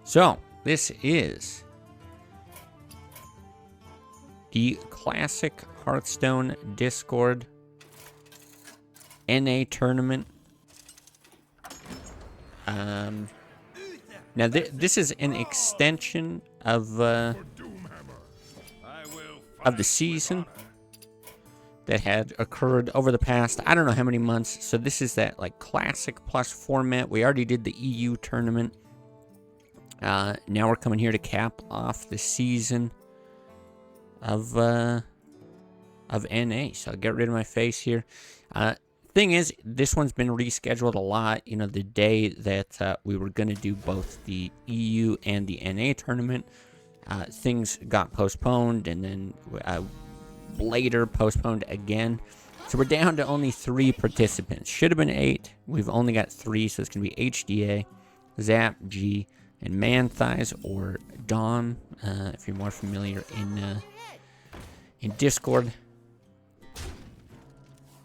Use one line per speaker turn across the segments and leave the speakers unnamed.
So, this is the classic Hearthstone Discord NA tournament. Now, this is an extension of the season that had occurred over the past, I don't know how many months. So this is that like classic plus format. We already did the EU tournament. Now we're coming here to cap off the season of NA. So I'll get rid of my face here. Thing is, this one's been rescheduled a lot. You know, the day that we were going to do both the EU and the NA tournament, things got postponed, and then later postponed again. So we're down to only 3 participants. Should have been 8. We've only got 3, so it's going to be HDA, Zap, G, and Man Thighs, or Dom, if you're more familiar in Discord.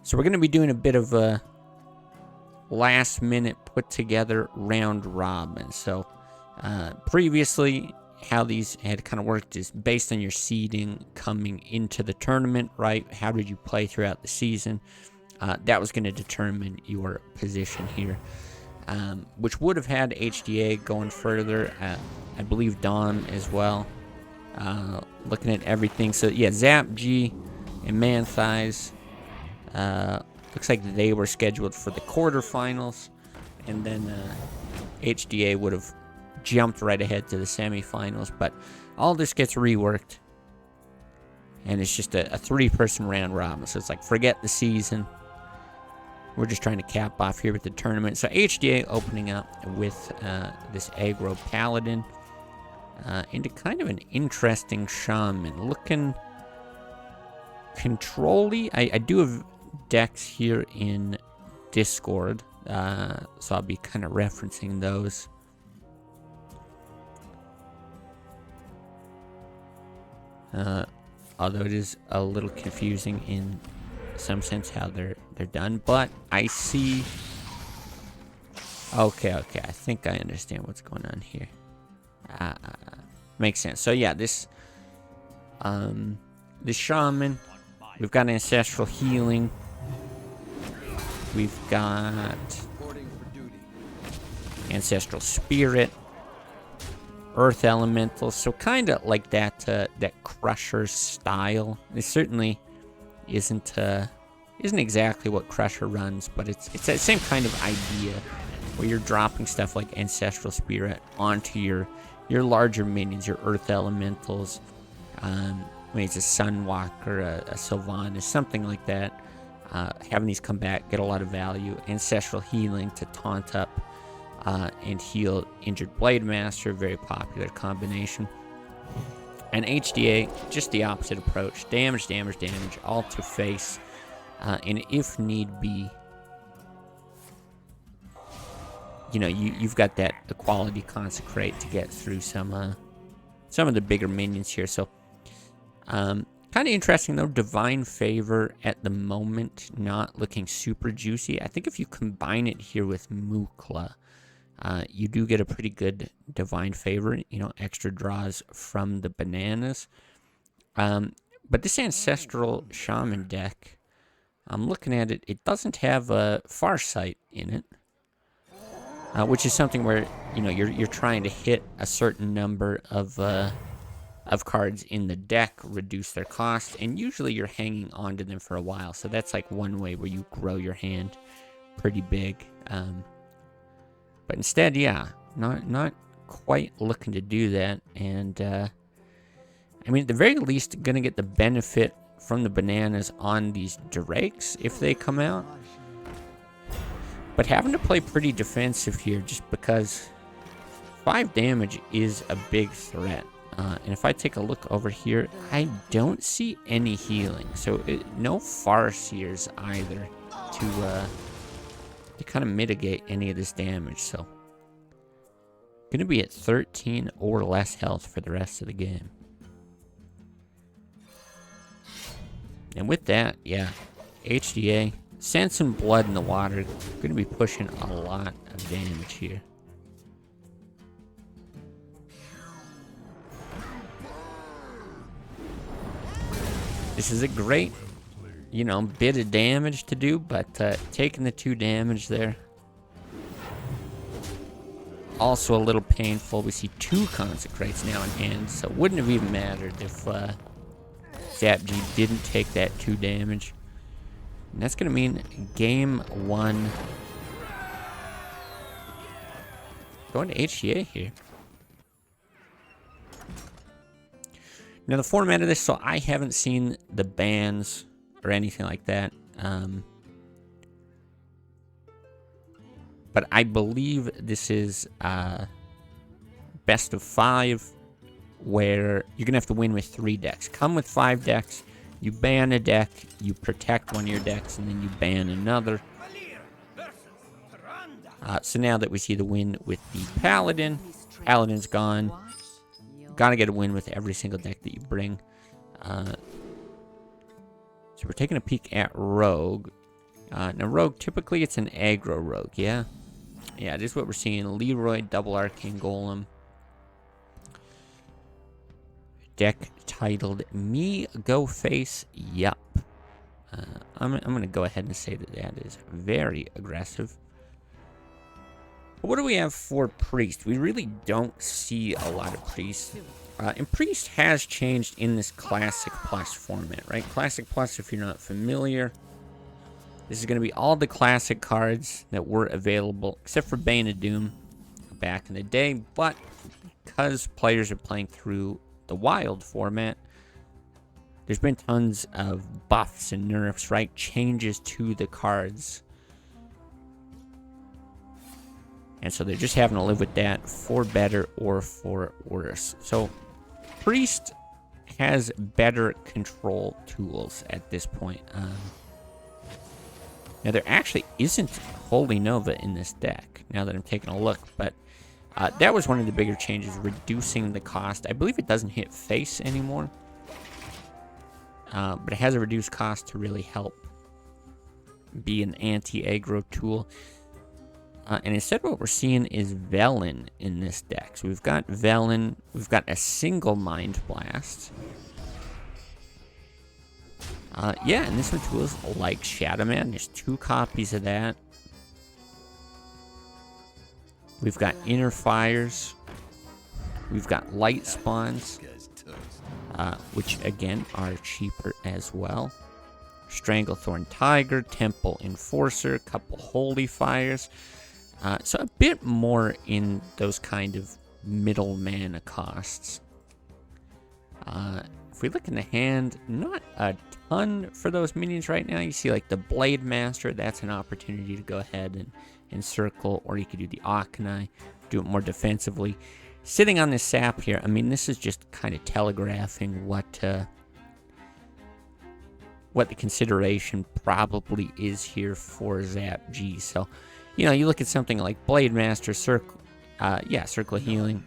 So we're going to be doing a bit of a last-minute put-together round robin. So previously, how these had kind of worked is based on your seeding coming into the tournament, right? How did you play throughout the season? That was going to determine your position here. Which would have had HDA going further. I believe Dom as well. Looking at everything. So, yeah, Zap, G, and Man Thighs. Looks like they were scheduled for the quarterfinals. And then HDA would have jumped right ahead to the semifinals. But all this gets reworked. And it's just a 3-person round robin. So it's like, forget the season. We're just trying to cap off here with the tournament. So HDA opening up with this aggro paladin into kind of an interesting shaman. Looking control-y. I do have decks here in Discord. So I'll be kind of referencing those. Although it is a little confusing in some sense how they're done, but I see. Okay, I think I understand what's going on here. Makes sense. So yeah, this shaman, we've got ancestral healing, we've got ancestral spirit, earth elemental. So kind of like that Crusher style. It certainly isn't exactly what Crusher runs, but it's that same kind of idea where you're dropping stuff like Ancestral Spirit onto your larger minions, your Earth Elementals. Maybe it's a Sunwalker, a Sylvanas, something like that. Having these come back, get a lot of value. Ancestral Healing to taunt up and heal Injured Blade Master, very popular combination. And HDA, just the opposite approach. Damage, all to face. And if need be, you know, you've got that equality consecrate to get through some of the bigger minions here. So, kind of interesting though. Divine Favor at the moment not looking super juicy. I think if you combine it here with Mukla, you do get a pretty good Divine Favor, you know, extra draws from the bananas. But this Ancestral Shaman deck, I'm looking at it, it doesn't have a Farsight in it. Which is something where, you know, you're trying to hit a certain number of cards in the deck, reduce their cost, and usually you're hanging on to them for a while. So that's like one way where you grow your hand pretty big. But instead, yeah, not quite looking to do that. And, I mean, at the very least, going to get the benefit from the bananas on these Drakes if they come out. But having to play pretty defensive here just because 5 damage is a big threat. And if I take a look over here, I don't see any healing. So no Farseers either to kind of mitigate any of this damage. So going to be at 13 or less health for the rest of the game. And with that, yeah, HDA, send some blood in the water. Going to be pushing a lot of damage here. This is a great, you know, bit of damage to do, but taking the 2 damage there. Also a little painful. We see 2 Consecrates now in hand, so it wouldn't have even mattered if ZapG didn't take that 2 damage. And that's going to mean game 1. Going to HDA here. Now, the format of this, so I haven't seen the bans or anything like that. But I believe this is best of 5, where you're going to have to win with 3 decks. Come with 5 decks, you ban a deck, you protect one of your decks, and then you ban another. So now that we see the win with the Paladin, Paladin's gone. Gotta get a win with every single deck that you bring. So we're taking a peek at Rogue. Now Rogue, typically it's an aggro Rogue, yeah? Yeah, this is what we're seeing. Leroy, double Arcane Golem. Deck titled Me Go Face Yup. I'm gonna go ahead and say that that is very aggressive. What do we have for Priest? We really don't see a lot of Priest. And Priest has changed in this Classic Plus format, right? Classic Plus, if you're not familiar, this is going to be all the Classic cards that were available, except for Bane of Doom back in the day. But because players are playing through the Wild format, there's been tons of buffs and nerfs, right? Changes to the cards. And so they're just having to live with that for better or for worse. So Priest has better control tools at this point. Now there actually isn't Holy Nova in this deck, now that I'm taking a look. But that was one of the bigger changes, reducing the cost. I believe it doesn't hit face anymore. But it has a reduced cost to really help be an anti-aggro tool. And instead what we're seeing is Velen in this deck. So we've got Velen, we've got a single Mind Blast. Yeah, and this one too is like Shadow Man. There's 2 copies of that. We've got Inner Fires. We've got Light Spawns, which again are cheaper as well. Stranglethorn Tiger, Temple Enforcer, couple Holy Fires. So a bit more in those kind of middle mana costs. If we look in the hand, not a ton for those minions right now. You see like the Blade Master, that's an opportunity to go ahead and circle, or you could do the Akanai, do it more defensively. Sitting on this sap here, I mean, this is just kind of telegraphing what the consideration probably is here for ZapG. So, you know, you look at something like Blade Master, Circle of Healing.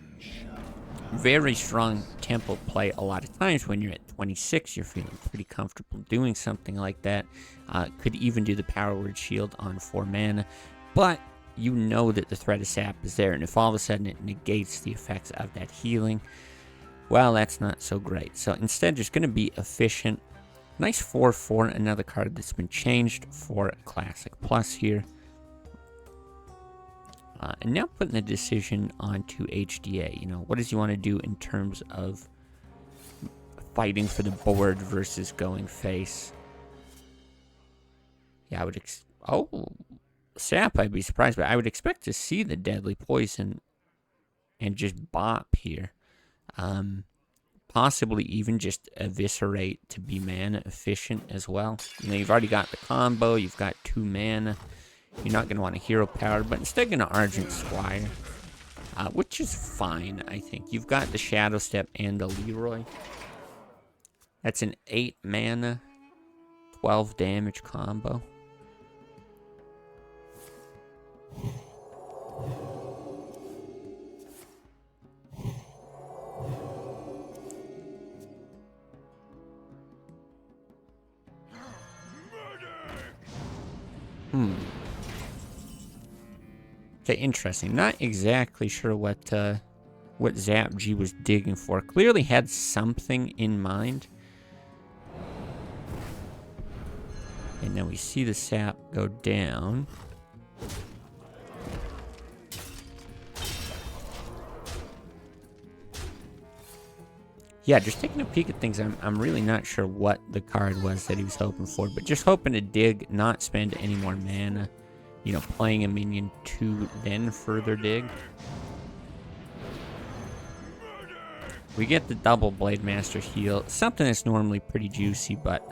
Very strong tempo play a lot of times. When you're at 26, you're feeling pretty comfortable doing something like that. Could even do the Power Word Shield on 4 mana. But you know that the threat of sap is there, and if all of a sudden it negates the effects of that healing, well, that's not so great. So instead, just going to be efficient. Nice 4/4, another card that's been changed for Classic Plus here. And now putting the decision onto HDA. You know, what does he want to do in terms of fighting for the board versus going face? Yeah, I would Sap, I'd be surprised, but I would expect to see the Deadly Poison and just bop here. Possibly even just Eviscerate to be mana efficient as well. You know, you've already got the combo, you've got 2 mana. You're not going to want a hero power, but instead going to Argent Squire, which is fine, I think. You've got the Shadow Step and the Leroy. That's an 8 mana, 12 damage combo. Okay, interesting. Not exactly sure what ZapG was digging for. Clearly had something in mind. And then we see the sap go down. Yeah, just taking a peek at things, I'm really not sure what the card was that he was hoping for, but just hoping to dig, not spend any more mana. You know, playing a minion to then further dig. We get the double Blade Master heal, something that's normally pretty juicy, but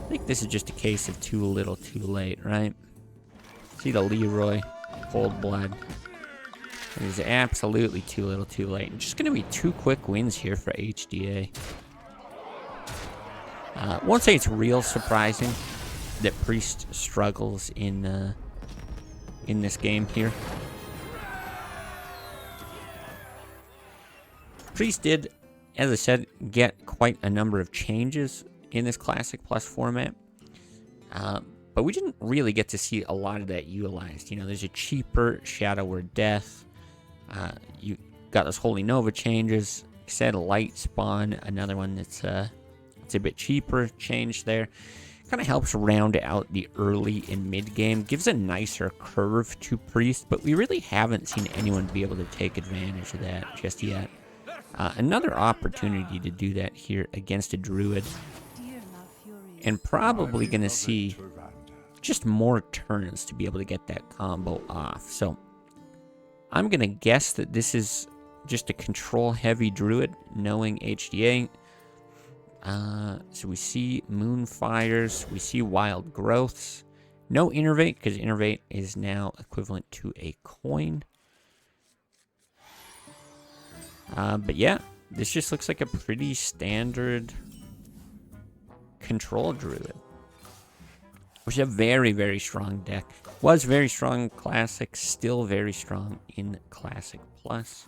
I think this is just a case of too little too late, right? See the Leroy, Cold Blood. It is absolutely too little too late. And just going to be 2 quick wins here for HDA. Won't say it's real surprising that Priest struggles in this game here. Priest did, as I said, get quite a number of changes in this Classic Plus format. But we didn't really get to see a lot of that utilized. You know, there's a cheaper Shadow Word Death. You got those Holy Nova changes. Said Light Spawn, another one that's it's a bit cheaper change there. Kind of helps round out the early and mid game. Gives a nicer curve to Priest, but we really haven't seen anyone be able to take advantage of that just yet. Another opportunity to do that here against a Druid. And probably going to see just more turns to be able to get that combo off. So I'm going to guess that this is just a control-heavy Druid, knowing HDA. So we see Moonfires, we see Wild Growths. No Innervate, because Innervate is now equivalent to a coin. But yeah, this just looks like a pretty standard control Druid. Which is a very, very strong deck. Was very strong in Classic, still very strong in Classic Plus.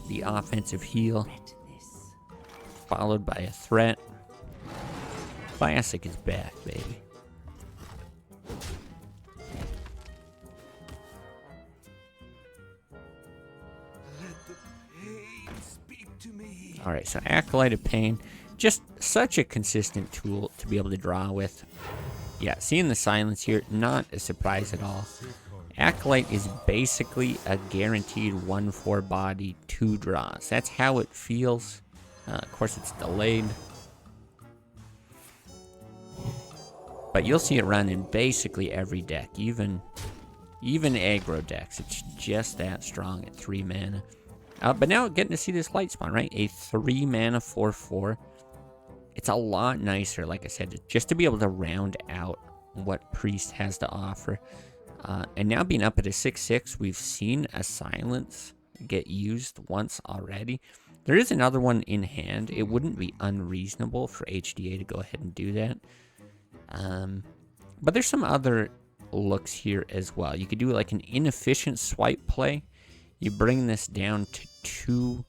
The offensive heal, followed by a threat. Classic is back, baby. Alright, so Acolyte of Pain. Just such a consistent tool to be able to draw with. Yeah, seeing the silence here, not a surprise at all. Acolyte is basically a guaranteed 1/4 body, 2 draws. That's how it feels. Of course, it's delayed. But you'll see it run in basically every deck, even aggro decks. It's just that strong at 3 mana. But now getting to see this Light Spawn, right? A 3 mana 4/4. It's a lot nicer, like I said, just to be able to round out what Priest has to offer. And now being up at a 6/6, we've seen a Silence get used once already. There is another one in hand. It wouldn't be unreasonable for HDA to go ahead and do that. But there's some other looks here as well. You could do like an inefficient swipe play. You bring this down to 2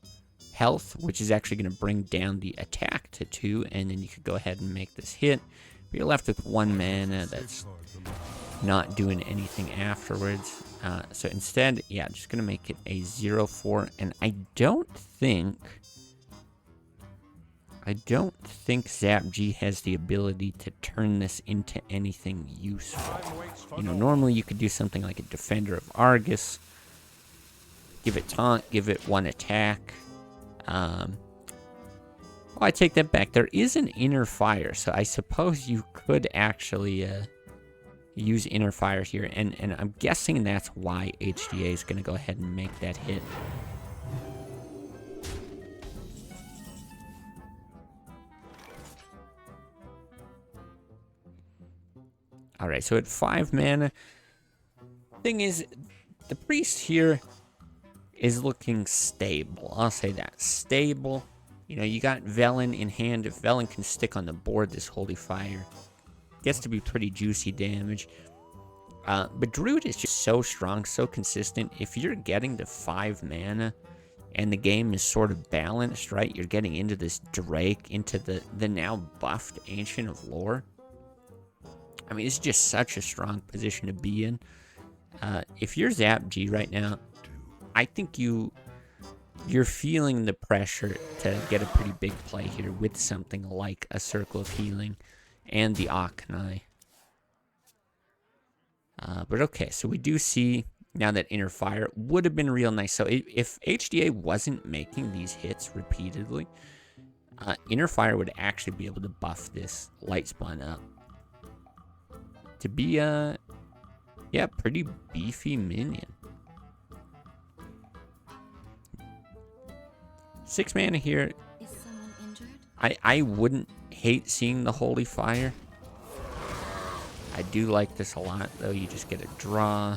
health, which is actually going to bring down the attack to 2, and then you could go ahead and make this hit. But you're left with 1 mana that's not doing anything afterwards. So instead, yeah, just going to make it a 0/4, and I don't think Zap G has the ability to turn this into anything useful. You know, normally you could do something like a Defender of Argus, give it taunt, give it 1 attack. I take that back. There is an Inner Fire, so I suppose you could actually use Inner Fire here, and I'm guessing that's why HDA is going to go ahead and make that hit. Alright, so at 5 mana, thing is, the Priest here is looking stable. I'll say that. Stable. You know, you got Velen in hand. If Velen can stick on the board, this Holy Fire gets to be pretty juicy damage. But Druid is just so strong, so consistent. If you're getting to 5 mana and the game is sort of balanced, right? You're getting into this Drake, into the now buffed Ancient of Lore. I mean, it's just such a strong position to be in. If you're Zap G right now, I think you you're feeling the pressure to get a pretty big play here with something like a Circle of Healing and the Akanai. But okay, so we do see now that Inner Fire would have been real nice. So if HDA wasn't making these hits repeatedly, Inner Fire would actually be able to buff this Light Spawn up to be a, yeah, pretty beefy minion. 6 mana here.
Is someone injured?
I wouldn't hate seeing the Holy Fire. I do like this a lot, though. You just get a draw.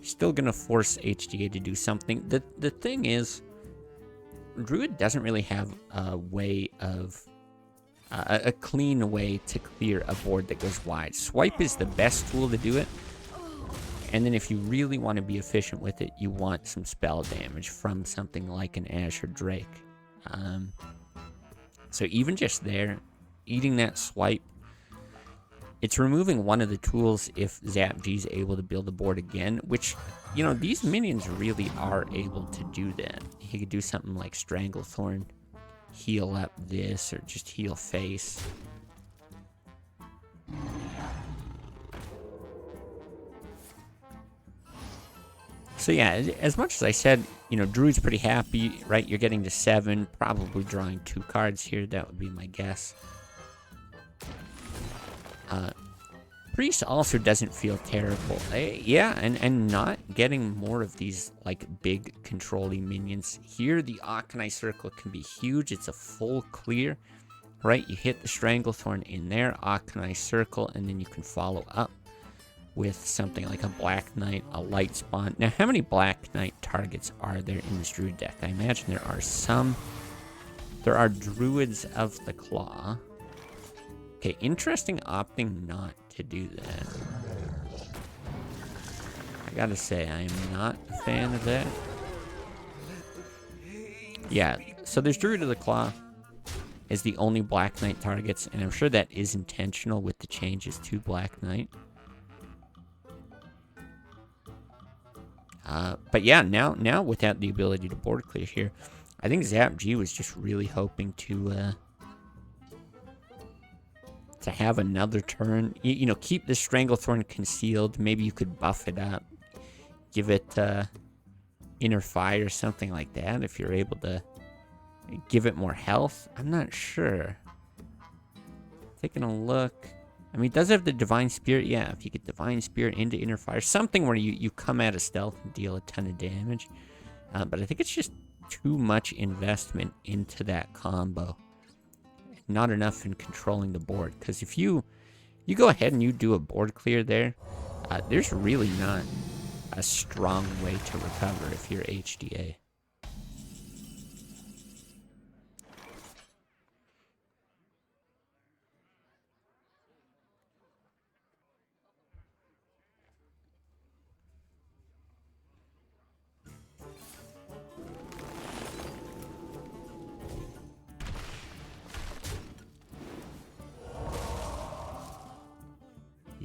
Still gonna force HDA to do something. The thing is, Druid doesn't really have a way of a clean way to clear a board that goes wide. Swipe is the best tool to do it. And then if you really want to be efficient with it, you want some spell damage from something like an Azure Drake. So even just there, eating that swipe, it's removing one of the tools if Zap G is able to build a board again, which, you know, these minions really are able to do that. He could do something like Stranglethorn, heal up this, or just heal face. So yeah, as much as I said, you know, Druid's pretty happy, right? You're getting to 7, probably drawing 2 cards here. That would be my guess. Priest also doesn't feel terrible. Yeah, and not getting more of these, like, big controlling minions. Here, the Akanai Circle can be huge. It's a full clear, right? You hit the Stranglethorn in there, Akanai Circle, and then you can follow up with something like a Black Knight, a Light Spawn. Now, how many Black Knight targets are there in this Druid deck? I imagine there are some. There are Druids of the Claw. Okay, interesting opting not to do that. I gotta say, I am not a fan of that. Yeah, so there's Druid of the Claw as the only Black Knight targets, and I'm sure that is intentional with the changes to Black Knight. But yeah, now without the ability to board clear here, I think Zap G was just really hoping to have another turn. You know, keep the Stranglethorn concealed. Maybe you could buff it up, give it Inner Fire, something like that, if you're able to give it more health. I'm not sure. Taking a look. I mean, does it have the Divine Spirit? Yeah, if you get Divine Spirit into Inner Fire. Something where you come out of stealth and deal a ton of damage. But I think it's just too much investment into that combo. Not enough in controlling the board. Because if you go ahead and you do a board clear there, there's really not a strong way to recover if you're HDA.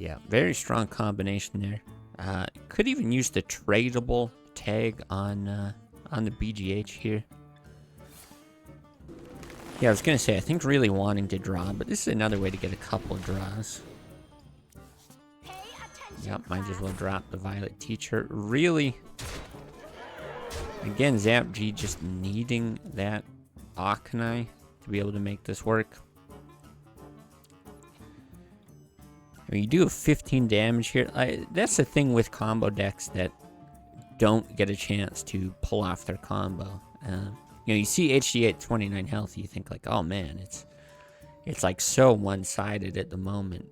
Yeah, very strong combination there. Could even use the tradable tag on the BGH here. Yeah, I was gonna say, I think really wanting to draw, but this is another way to get a couple of draws. Yep, might as well drop the Violet Teacher. Really, again, Zap G just needing that Akanai to be able to make this work. I mean, you do have 15 damage here. That's the thing with combo decks that don't get a chance to pull off their combo. You know, you see HDA at 29 health, you think like, oh man, it's like so one-sided at the moment.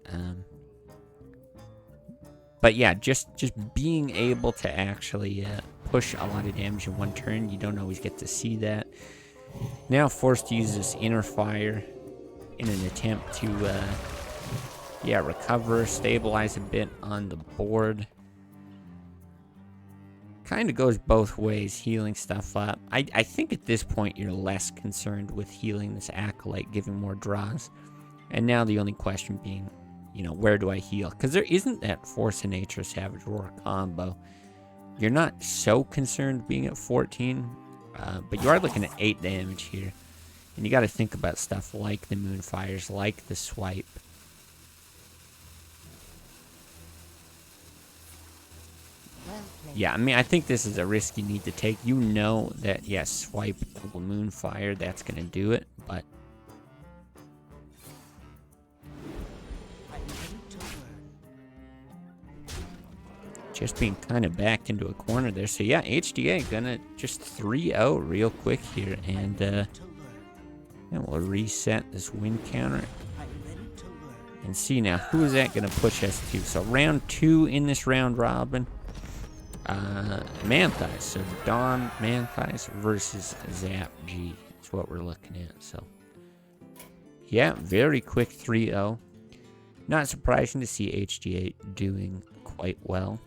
But yeah, just being able to actually push a lot of damage in one turn, you don't always get to see that. Now forced to use this Inner Fire in an attempt to yeah, recover, stabilize a bit on the board. Kind of goes both ways, healing stuff up. I think at this point you're less concerned with healing this Acolyte, giving more draws. And now the only question being, you know, where do I heal? Because there isn't that Force of Nature Savage Roar combo. You're not so concerned being at 14, but you are looking at 8 damage here. And you got to think about stuff like the Moonfires, like the Swipe. Yeah, I mean, I think this is a risk you need to take. You know that, yes, Swipe, double Moonfire, that's going to do it, but... just being kind of backed into a corner there. So, yeah, HDA gonna just 3-0 real quick here, and we'll reset this win counter. And see now, who is that going to push us to? So round 2 in this round robin. Manthias. So Dawn Manthias versus Zap G is what we're looking at. So, yeah, very quick 3-0. Not surprising to see HDA doing quite well.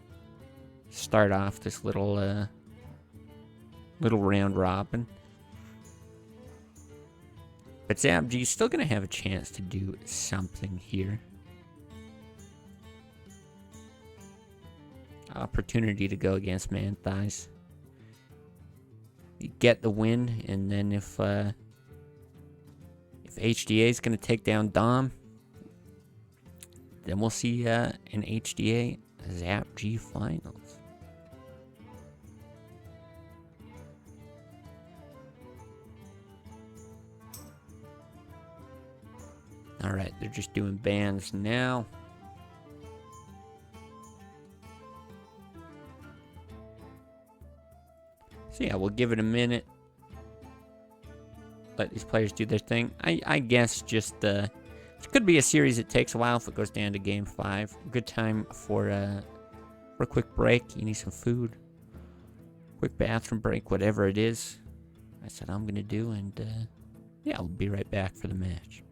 Start off this little round robin. But Zabg's still going to have a chance to do something here. Opportunity to go against Manthias. You get the win, and then if HDA is going to take down Dom, then we'll see an HDA Zap G finals. Alright, they're just doing bans now. So yeah, we'll give it a minute. Let these players do their thing. I guess just, it could be a series that takes a while if it goes down to game 5. Good time for a quick break. You need some food. Quick bathroom break, whatever it is. That's what I'm going to do, and yeah, I'll be right back for the match.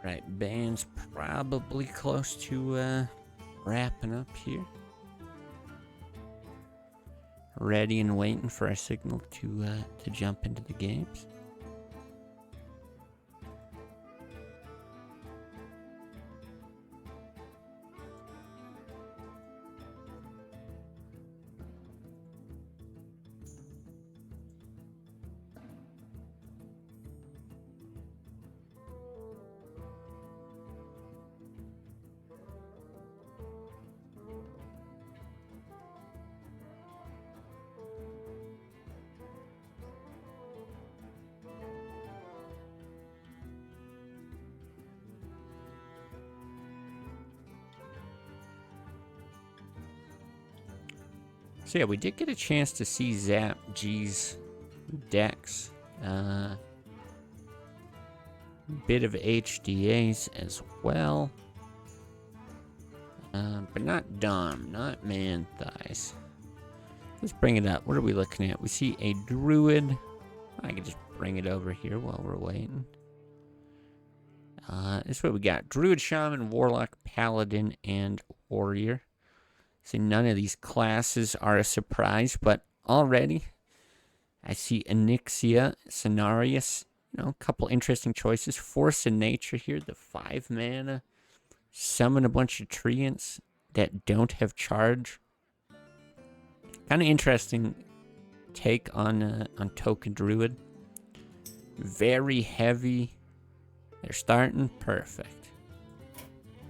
Right, band's probably close to wrapping up here. Ready and waiting for our signal to jump into the games. So yeah, we did get a chance to see Zap G's decks. Bit of HDAs as well. But not Dom, not Man Thighs. Let's bring it up. What are we looking at? We see a Druid. I can just bring it over here while we're waiting. This is what we got. Druid, Shaman, Warlock, Paladin, and Warrior. See, none of these classes are a surprise, but already I see Onyxia, Cenarius. You know, a couple interesting choices. Force of Nature here, the 5 mana. Summon a bunch of treants that don't have charge. Kind of interesting take on Token Druid. Very heavy. They're starting perfect.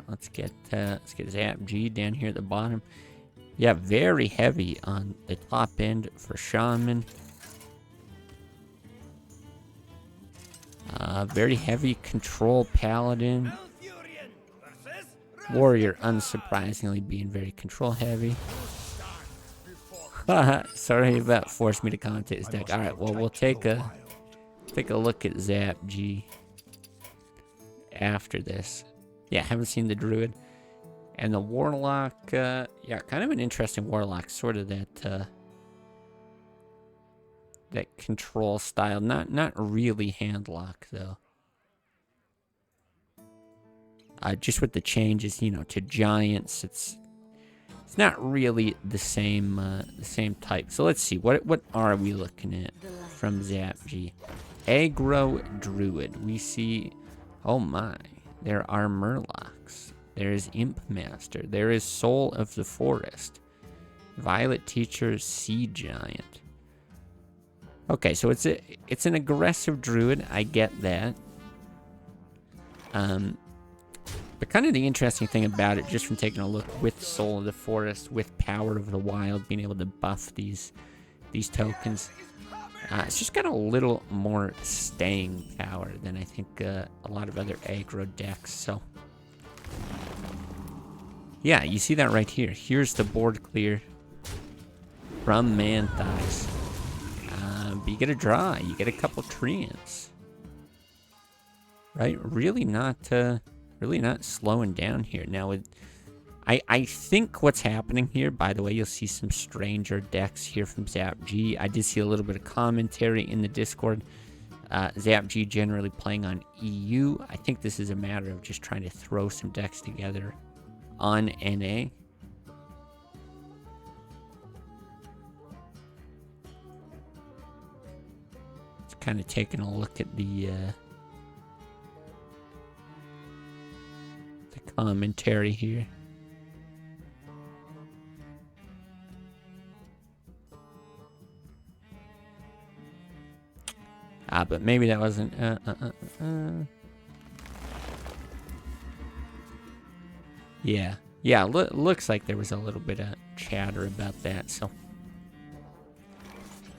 Let's get Zap G down here at the bottom. Yeah, very heavy on the top end for Shaman. Very heavy control Paladin. Warrior, unsurprisingly, being very control heavy. Sorry about forcing me to commentate his deck. Alright, well, we'll take a look at Zap G after this. Yeah, haven't seen the Druid. And the Warlock, yeah, kind of an interesting Warlock. Sort of that control style. Not really handlock, though. Just with the changes, you know, to giants, it's not really the same type. So let's see, what are we looking at from Zap G? Aggro Druid. We see, oh my, there are Murlocs. There is Imp Master. There is Soul of the Forest. Violet Teacher, Sea Giant. Okay, so it's an aggressive Druid. I get that. But kind of the interesting thing about it, just from taking a look with Soul of the Forest, with Power of the Wild, being able to buff these tokens, it's just got a little more staying power than I think a lot of other aggro decks. So yeah, you see that right here. Here's the board clear from Man Thighs. But you get a draw. You get a couple treants. Right? Really not slowing down here. Now, I think what's happening here, by the way, you'll see some stranger decks here from Zap G. I did see a little bit of commentary in the Discord. Zap G generally playing on EU. I think this is a matter of just trying to throw some decks together on NA. It's kind of taking a look at the commentary here. But maybe that wasn't yeah, looks like there was a little bit of chatter about that. So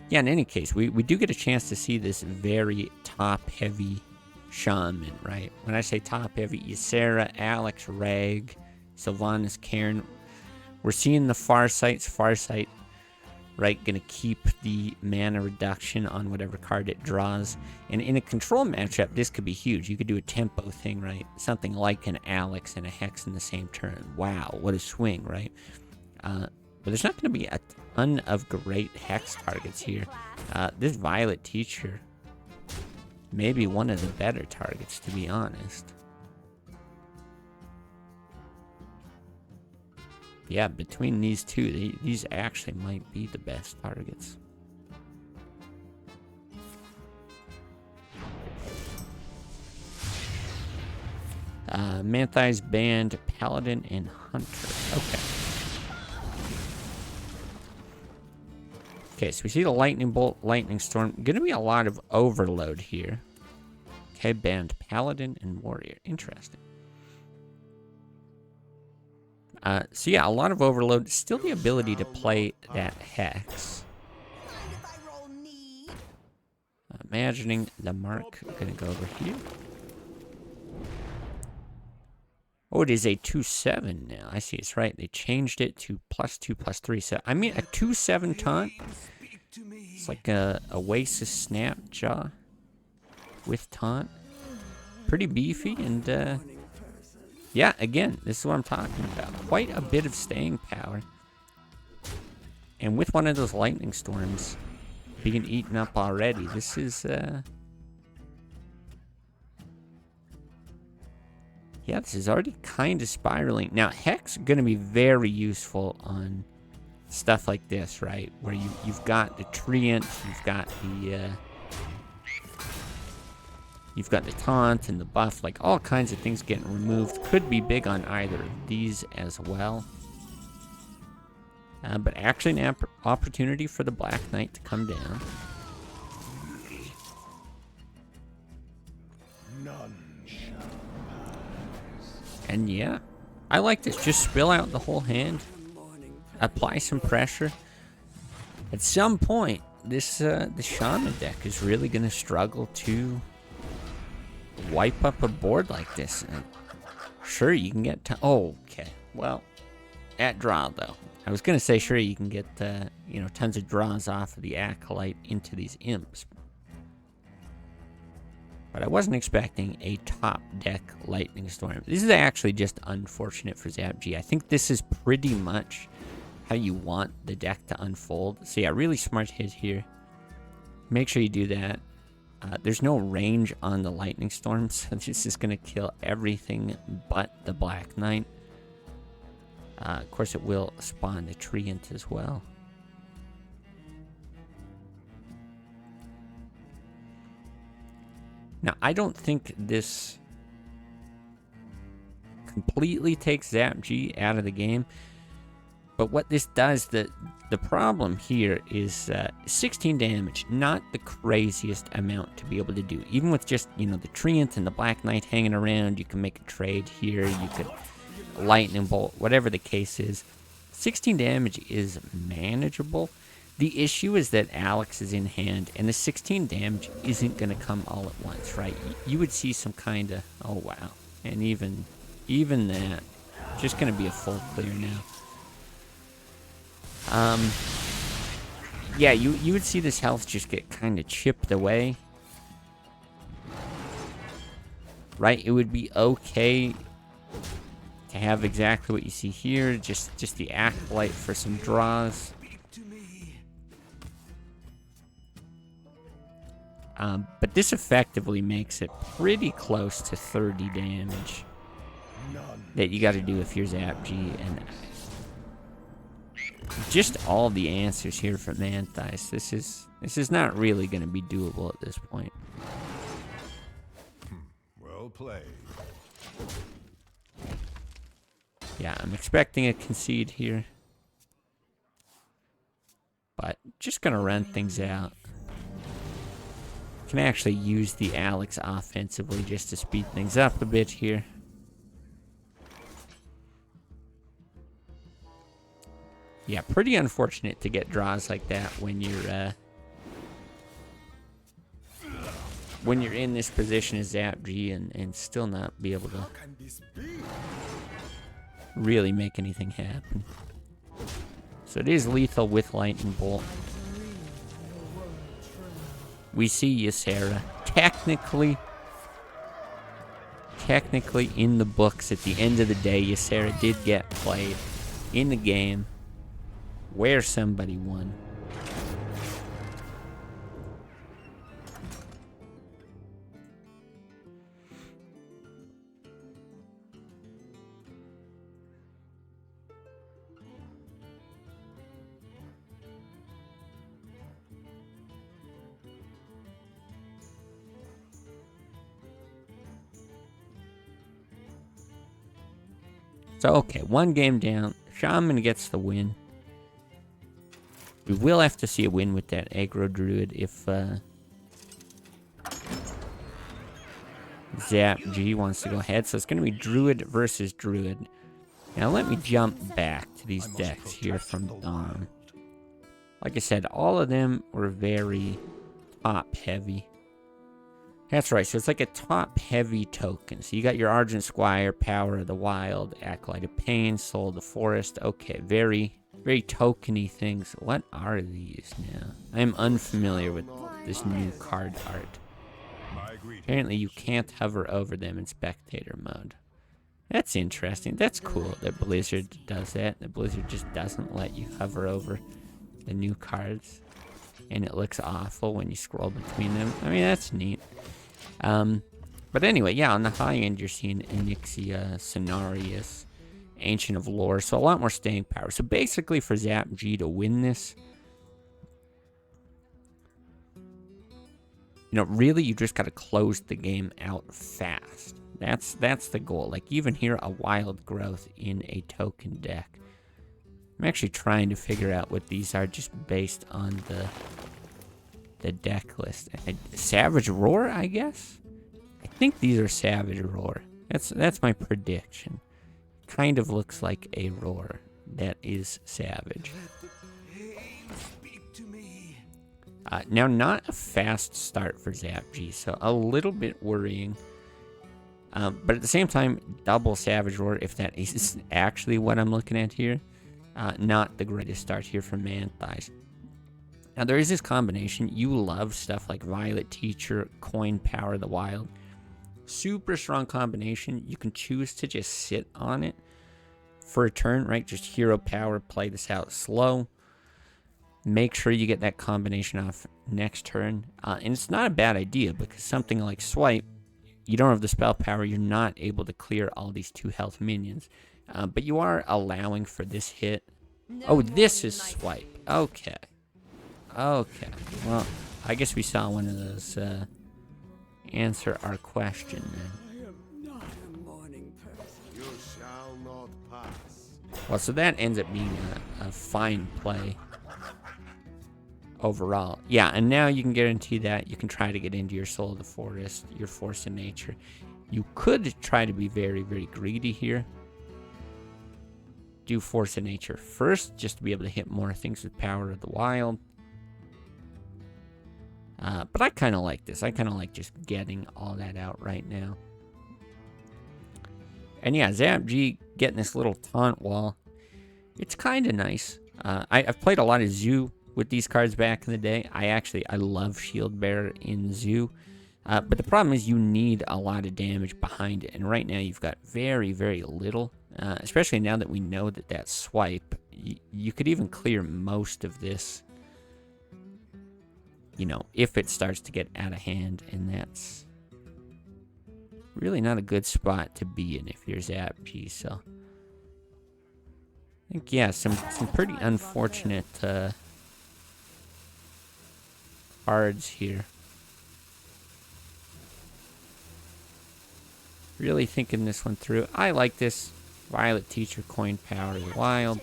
yeah, in any case, we do get a chance to see this very top heavy Shaman, right? When I say top heavy, Ysera, Alex, Rag, Sylvanas, Cairn. We're seeing the Farsight, right? Gonna keep the mana reduction on whatever card it draws. And in a control matchup, this could be huge. You could do a tempo thing, right? Something like an Alex and a Hex in the same turn. Wow, what a swing, right? But there's not gonna be a ton of great Hex targets here. This Violet Teacher, maybe one of the better targets, to be honest. Yeah, between these two, these actually might be the best targets. Man Thighs banned Paladin and Hunter. Okay. Okay, so we see the Lightning Bolt, Lightning Storm. Gonna be a lot of overload here. Okay, banned Paladin and Warrior. Interesting. So yeah, a lot of overload. Still the ability to play that Hex. Imagining the Mark. Gonna go over here. Oh, it is a 2/7 now. I see. It's right. They changed it to +2/+3. So I mean, a 2/7 taunt. It's like a Oasis Snap Jaw with taunt. Pretty beefy, and yeah, again, this is what I'm talking about. Quite a bit of staying power. And with one of those lightning storms being eaten up already, this is yeah, this is already kind of spiraling. Now, Hex is going to be very useful on stuff like this, right? Where you've got the Treant, you've got the taunt and the buff, like all kinds of things getting removed. Could be big on either of these as well. But actually an opportunity for the Black Knight to come down. And yeah, I like this. Just spill out the whole hand. Apply some pressure. At some point, the Shaman deck is really going to struggle to wipe up a board like this. And sure, you can get... oh, okay. Well, at draw, though. I was going to say, sure, you can get, you know, tons of draws off of the Acolyte into these Imps. But I wasn't expecting a top deck Lightning Storm. This is actually just unfortunate for ZapG. I think this is pretty much how you want the deck to unfold. So yeah, really smart hit here. Make sure you do that. There's no range on the Lightning Storm, so this is going to kill everything but the Black Knight. Of course, it will spawn the Treant as well. Now, I don't think this completely takes ZapG out of the game. But what this does, the problem here is 16 damage. Not the craziest amount to be able to do. Even with just, you know, the Treant and the Black Knight hanging around, you can make a trade here. You could Lightning Bolt, whatever the case is. 16 damage is manageable. The issue is that Alex is in hand, and the 16 damage isn't going to come all at once, right? You would see some kind of, oh wow, and even that, just going to be a full clear now. Yeah, you would see this health just get kind of chipped away, right? It would be okay to have exactly what you see here, just the Acolyte for some draws. But this effectively makes it pretty close to 30 damage that you got to do if you're ZapG, and just all the answers here from Manthice. This is not really going to be doable at this point.
Well played.
Yeah, I'm expecting a concede here, but just going to run things out. Can actually use the Alex offensively just to speed things up a bit here. Yeah, pretty unfortunate to get draws like that when you're in this position as ZapG and still not be able to really make anything happen. So it is lethal with Lightning Bolt. We see Ysera technically in the books at the end of the day. Ysera did get played in the game where somebody won. So, okay, one game down. Shaman gets the win. We will have to see a win with that aggro druid if ZapG wants to go ahead. So it's going to be druid versus druid. Now let me jump back to these decks here from Dawn. Like I said, all of them were very top heavy. That's right, so it's like a top-heavy token. So you got your Argent Squire, Power of the Wild, Acolyte of Pain, Soul of the Forest. Okay, very, very tokeny things. What are these now? I am unfamiliar with this new card art. Apparently you can't hover over them in spectator mode. That's interesting. That's cool that Blizzard does that. That Blizzard just doesn't let you hover over the new cards. And it looks awful when you scroll between them. I mean, that's neat. But anyway, yeah, on the high end, you're seeing Onyxia, Cenarius, Ancient of Lore, so a lot more staying power. So basically, for Zap G to win this, you know, really, you just got to close the game out fast. That's the goal. Like, even here, a Wild Growth in a token deck. I'm actually trying to figure out what these are just based on the deck list. Savage Roar, I guess? I think these are Savage Roar. That's my prediction. Kind of looks like a roar that is savage. Now, not a fast start for Zap G, so a little bit worrying. But at the same time, double Savage Roar, if that is actually what I'm looking at here. Not the greatest start here for Manthies. Now, there is this combination. You love stuff like Violet Teacher, Coin Power of the Wild. Super strong combination. You can choose to just sit on it for a turn, right? Just hero power, play this out slow. Make sure you get that combination off next turn. And it's not a bad idea because something like Swipe, you don't have the spell power. You're not able to clear all these 2 health minions. But you are allowing for this hit. Oh, this is Swipe. Okay. Okay. Well, I guess we saw one of those answer our question then.
I am not a morning person.
You shall not pass.
Well, so that ends up being a fine play overall. Yeah, and now you can guarantee that you can try to get into your Soul of the Forest, your Force of Nature. You could try to be very, very greedy here. Do Force of Nature first, just to be able to hit more things with Power of the Wild. But I kind of like this. I kind of like just getting all that out right now. And yeah, Zap G getting this little taunt wall. It's kind of nice. I've played a lot of Zoo with these cards back in the day. I love Shield Bearer in Zoo. But the problem is you need a lot of damage behind it. And right now you've got very, very little. Especially now that we know that Swipe, you could even clear most of this, you know, if it starts to get out of hand. And that's really not a good spot to be in if you're Zap G. So I think, yeah, some pretty unfortunate cards here. Really thinking this one through. I like this. Violet Teacher, Coin Power of the Wild.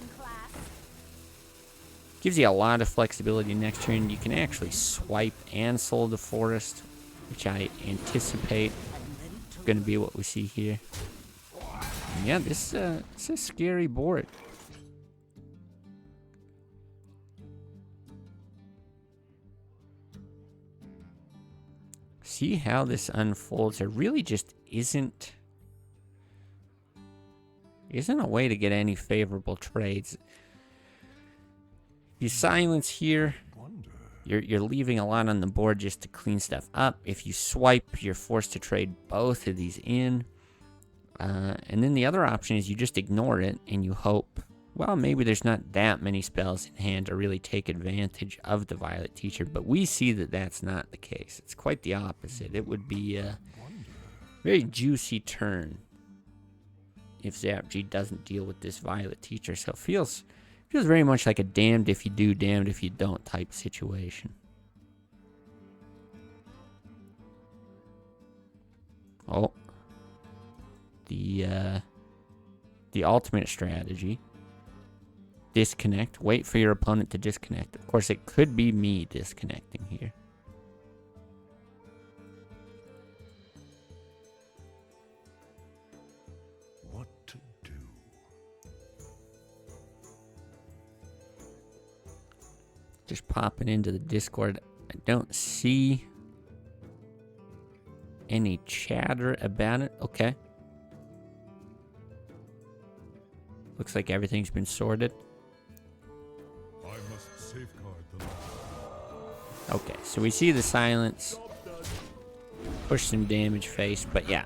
Gives you a lot of flexibility next turn. You can actually swipe and Soul of the Forest, which I anticipate is going to be what we see here. And yeah, this is a scary board. See how this unfolds. There really just isn't a way to get any favorable trades. If you silence here, you're leaving a lot on the board just to clean stuff up. If you swipe, you're forced to trade both of these in. And then the other option is you just ignore it and you hope, well, maybe there's not that many spells in hand to really take advantage of the Violet Teacher. But we see that that's not the case. It's quite the opposite. It would be a very juicy turn if Zap G doesn't deal with this Violet Teacher. So it feels very much like a damned if you do, damned if you don't type situation. Oh. The ultimate strategy. Disconnect. Wait for your opponent to disconnect. Of course, it could be me disconnecting here.
What to do?
Just popping into the Discord. I don't see any chatter about it. Okay. Looks like everything's been sorted.
I must safeguard the land.
Okay, so we see the silence. Push some damage face, but yeah.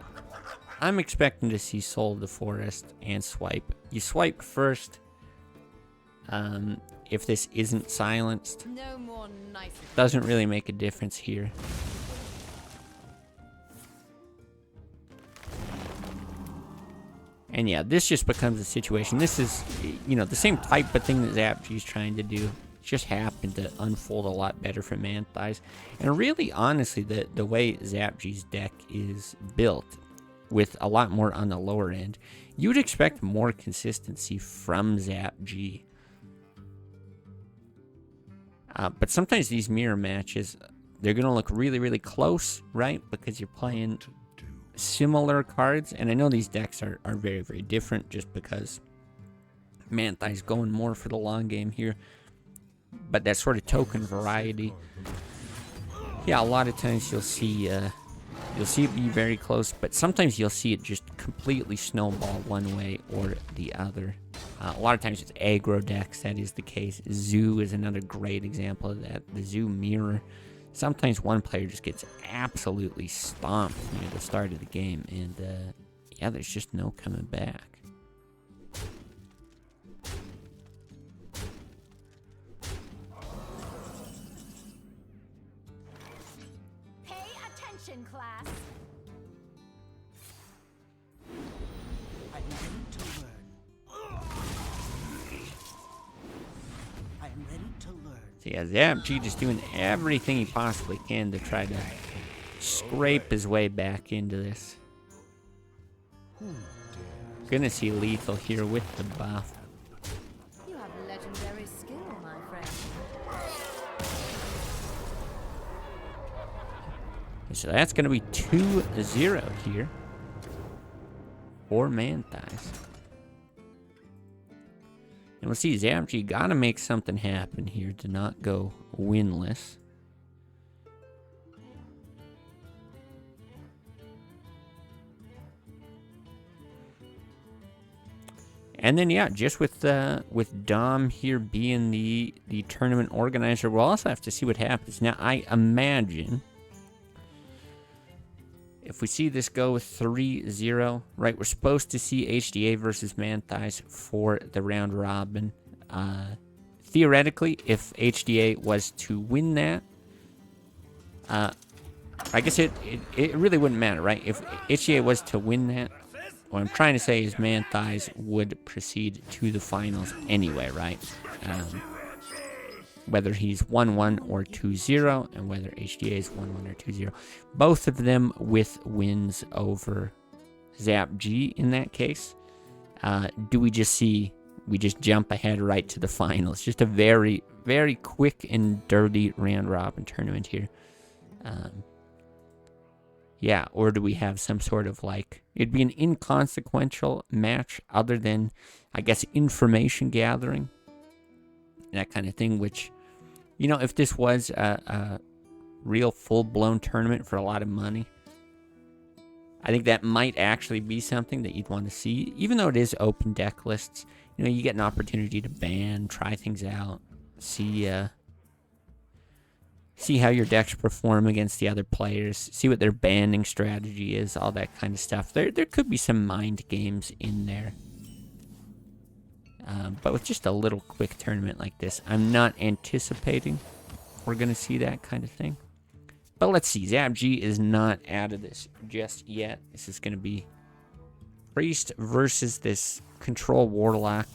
I'm expecting to see Soul of the Forest and swipe. You swipe first. If this isn't silenced,
No more nice.
doesn't really make a difference here. And yeah, this just becomes a situation. This is, you know, the same type of thing that Zapji's trying to do. Just happened to unfold a lot better for Manthi's. And really, honestly, the way Zapji's deck is built, with a lot more on the lower end, you would expect more consistency from Zapji. But sometimes these mirror matches, they're going to look really, really close, right? Because you're playing similar cards. And I know these decks are very, very different just because Manthi's going more for the long game here. But that sort of token variety, yeah, a lot of times you'll see it be very close, but sometimes you'll see it just completely snowball one way or the other. A lot of times it's aggro decks, that is the case. Zoo is another great example of that. The Zoo mirror. Sometimes one player just gets absolutely stomped near the start of the game, and yeah, there's just no coming back.
Class.
I'm ready to learn. I am ready to learn.
So yeah, Zapji just doing everything he possibly can to try to scrape his way back into this. Gonna see lethal here with the buff.
You have legendary skill, my friend.
So that's going to be 2-0 here for Manthi's. And we'll see, Zapji got to make something happen here to not go winless. And then, yeah, just with Dom here being the tournament organizer, we'll also have to see what happens. Now, I imagine if we see this go 3-0, right, we're supposed to see HDA versus Manthi's for the round robin. Theoretically, if HDA was to win that, I guess it really wouldn't matter, right? If HDA was to win that, what I'm trying to say is Manthi's would proceed to the finals anyway, right? Whether he's 1-1 or 2-0, and whether HDA is 1-1 or 2-0. Both of them with wins over Zapji in that case. Do we just jump ahead right to the finals? Just a very, very quick and dirty round robin tournament here. Yeah, or do we have some sort of it'd be an inconsequential match other than, I guess, information gathering. That kind of thing, which, you know, if this was a real full-blown tournament for a lot of money, I think that might actually be something that you'd want to see. Even though it is open deck lists, you know, you get an opportunity to ban, try things out, see how your decks perform against the other players, see what their banning strategy is, all that kind of stuff. There could be some mind games in there. But with just a little quick tournament like this, I'm not anticipating we're going to see that kind of thing. But let's see. Zapji is not out of this just yet. This is going to be Priest versus this Control Warlock.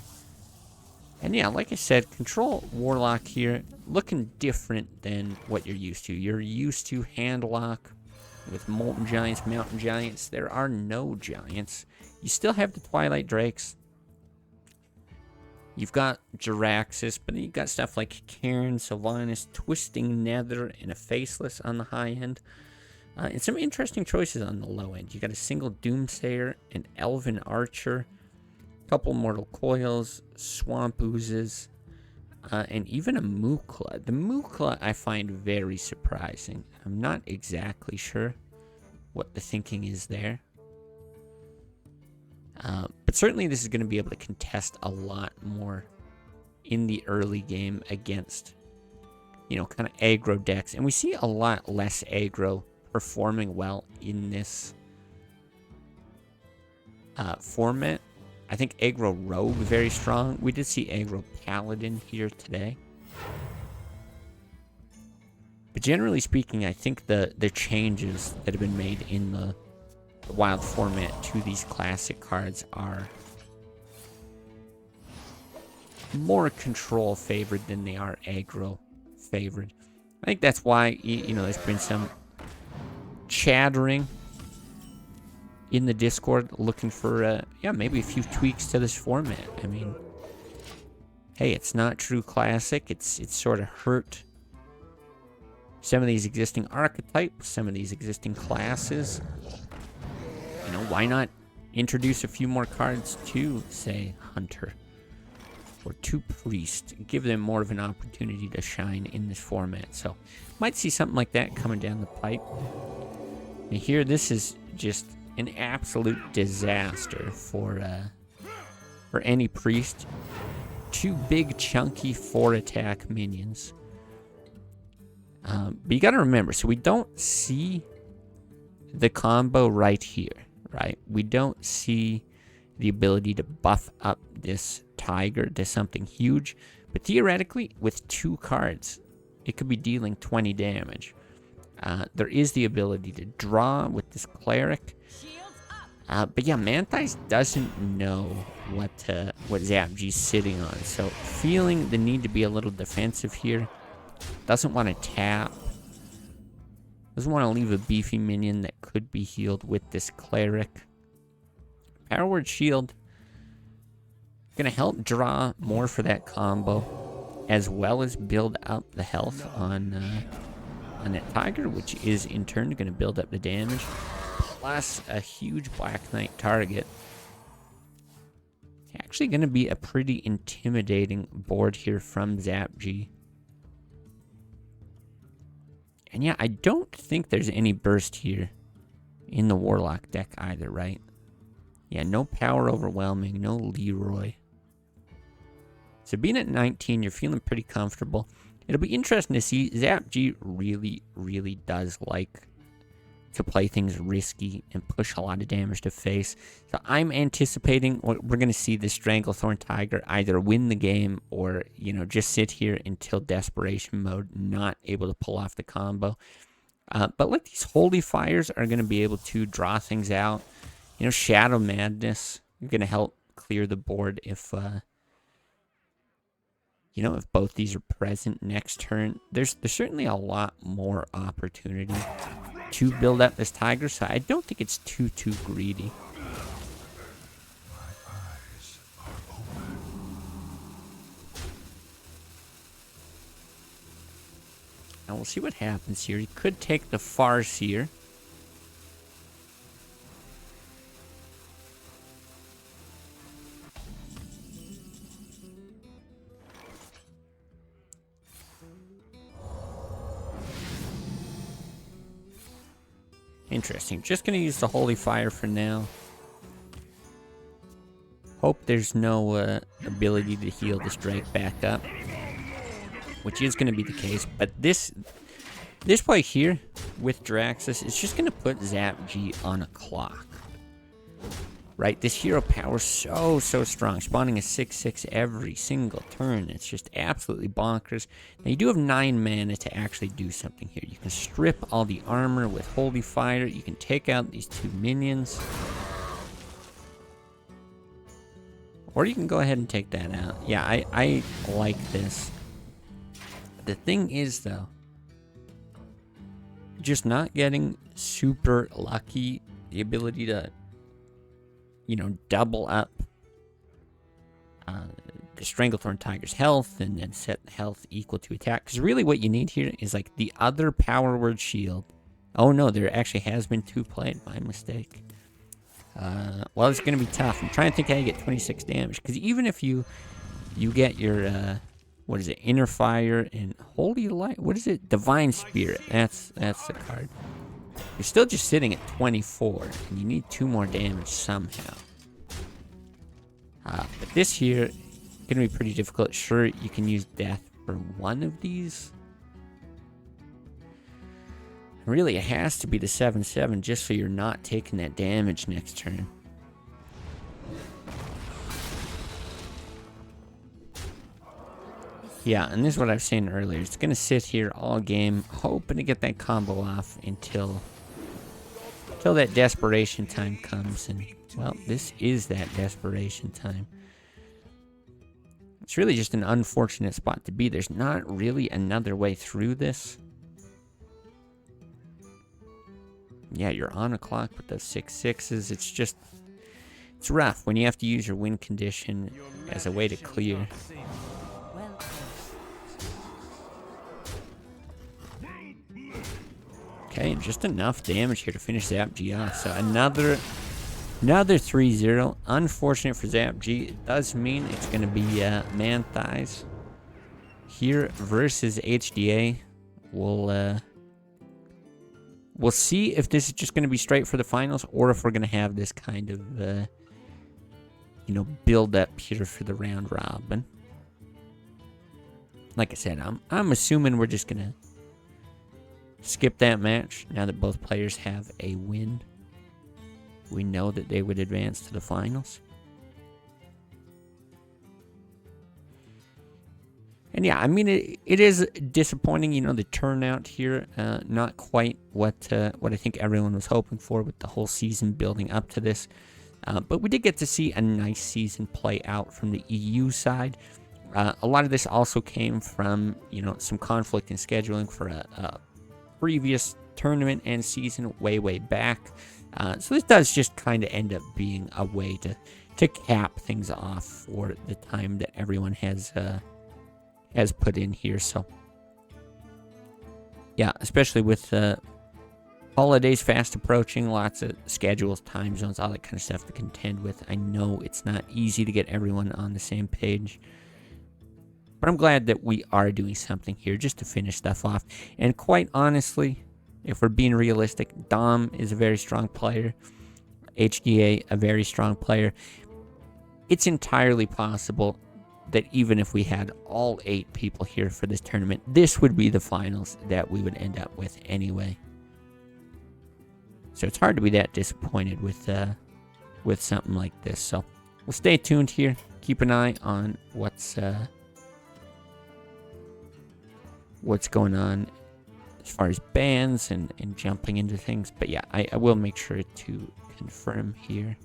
And yeah, like I said, Control Warlock here looking different than what you're used to. You're used to Handlock with Molten Giants, Mountain Giants. There are no Giants. You still have the Twilight Drakes. You've got Jiraxis, but then you've got stuff like Cairn, Sylvanas, Twisting Nether, and a Faceless on the high end. And some interesting choices on the low end. You got a single Doomsayer, an Elven Archer, a couple Mortal Coils, Swamp Oozes, and even a Mukla. The Mukla I find very surprising. I'm not exactly sure what the thinking is there. But certainly this is going to be able to contest a lot more in the early game against, you know, kind of aggro decks. And we see a lot less aggro performing well in this format. I think aggro rogue very strong. We did see aggro paladin here today. But generally speaking, I think the changes that have been made in the wild format to these classic cards are more control favored than they are aggro favored. I think that's why, you know, there's been some chattering in the Discord looking for, yeah, maybe a few tweaks to this format. I mean, hey, it's not true classic. It's sort of hurt some of these existing archetypes, some of these existing classes. You know, why not introduce a few more cards to, say, Hunter or to Priest? Give them more of an opportunity to shine in this format. So, might see something like that coming down the pipe. And here, this is just an absolute disaster for any Priest. 2 big, chunky 4-attack minions. But you gotta remember, so we don't see the combo right here, right? We don't see the ability to buff up this tiger to something huge. But theoretically, with 2 cards, it could be dealing 20 damage. There is the ability to draw with this cleric. But yeah, Manthais doesn't know what Zapji's sitting on. So feeling the need to be a little defensive here. Doesn't want to tap. Doesn't want to leave a beefy minion that could be healed with this cleric. Power Word Shield. Going to help draw more for that combo, as well as build up the health on that tiger, which is in turn going to build up the damage. Plus a huge Black Knight target. Actually going to be a pretty intimidating board here from Zapji. And yeah, I don't think there's any burst here in the Warlock deck either, right? Yeah, no Power Overwhelming, no Leroy. So being at 19, you're feeling pretty comfortable. It'll be interesting to see. Zapji really, really does like to play things risky and push a lot of damage to face. So I'm anticipating we're going to see the Stranglethorn Tiger either win the game or, you know, just sit here until desperation mode, not able to pull off the combo. But like these Holy Fires are going to be able to draw things out. You know, Shadow Madness is going to help clear the board if, you know, if both these are present next turn. There's certainly a lot more opportunity to build up this tiger, so I don't think it's too greedy. Now we'll see what happens here. He could take the Farseer. Interesting. Just going to use the Holy Fire for now. Hope there's no ability to heal this Drake back up, which is going to be the case. But this play here with Draxus is just going to put Zapji on a clock. Right? This hero power is so strong. Spawning a 6/6 every single turn. It's just absolutely bonkers. Now, you do have 9 mana to actually do something here. You can strip all the armor with Holy Fire. You can take out these 2 minions. Or you can go ahead and take that out. Yeah, I like this. The thing is, though, just not getting super lucky. The ability to, you know, double up the Stranglethorn Tiger's health and then set health equal to attack. Because really what you need here is like the other Power Word Shield. Oh no, there actually has been 2 played. My mistake. Well, it's going to be tough. I'm trying to think how you get 26 damage. Because even if you get your, what is it, Inner Fire and Holy Light? What is it? Divine Spirit. That's the card. You're still just sitting at 24, and you need 2 more damage somehow. But this here, gonna be pretty difficult. Sure, you can use death for one of these. Really, it has to be the 7/7 just so you're not taking that damage next turn. Yeah, and this is what I was saying earlier. It's going to sit here all game, hoping to get that combo off until that desperation time comes. And, well, this is that desperation time. It's really just an unfortunate spot to be. There's not really another way through this. Yeah, you're on a clock with those 6/6s. It's just, it's rough when you have to use your win condition as a way to clear. Okay, just enough damage here to finish ZapG off. So another 3-0. Unfortunate for ZapG. It does mean it's going to be Man Thighs here versus HDA. We'll see if this is just going to be straight for the finals, or if we're going to have this kind of, build up here for the round robin. Like I said, I'm assuming we're just going to skip that match now that both players have a win. We know that they would advance to the finals. And yeah, I mean, it is disappointing, the turnout here. Not quite what I think everyone was hoping for with the whole season building up to this. But we did get to see a nice season play out from the EU side. A lot of this also came from, some conflict in scheduling for a previous tournament and season way back. So this does just kind of end up being a way to cap things off for the time that everyone has put in here. So yeah, especially with holidays fast approaching, lots of schedules, time zones, all that kind of stuff to contend with. I know it's not easy to get everyone on the same page, but I'm glad that we are doing something here just to finish stuff off. And quite honestly, if we're being realistic, Dom is a very strong player. HDA, a very strong player. It's entirely possible that even if we had all 8 people here for this tournament, this would be the finals that we would end up with anyway. So it's hard to be that disappointed with something like this. So we'll stay tuned here. Keep an eye on what's going on as far as bans and jumping into things. But yeah, I will make sure to confirm here.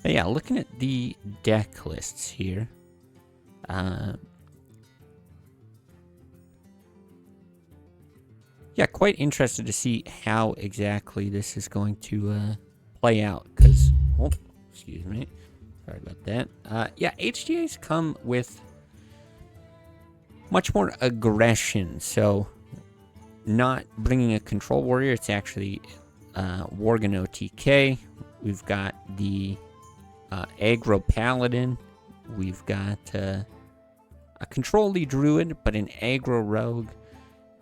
But yeah, looking at the deck lists here, yeah, quite interested to see how exactly this is going to play out. Because, oh, excuse me, sorry about that. Yeah, HDA's come with much more aggression. So, not bringing a control warrior, it's actually Worgen OTK. We've got the aggro paladin. We've got a control lead druid, but an aggro rogue,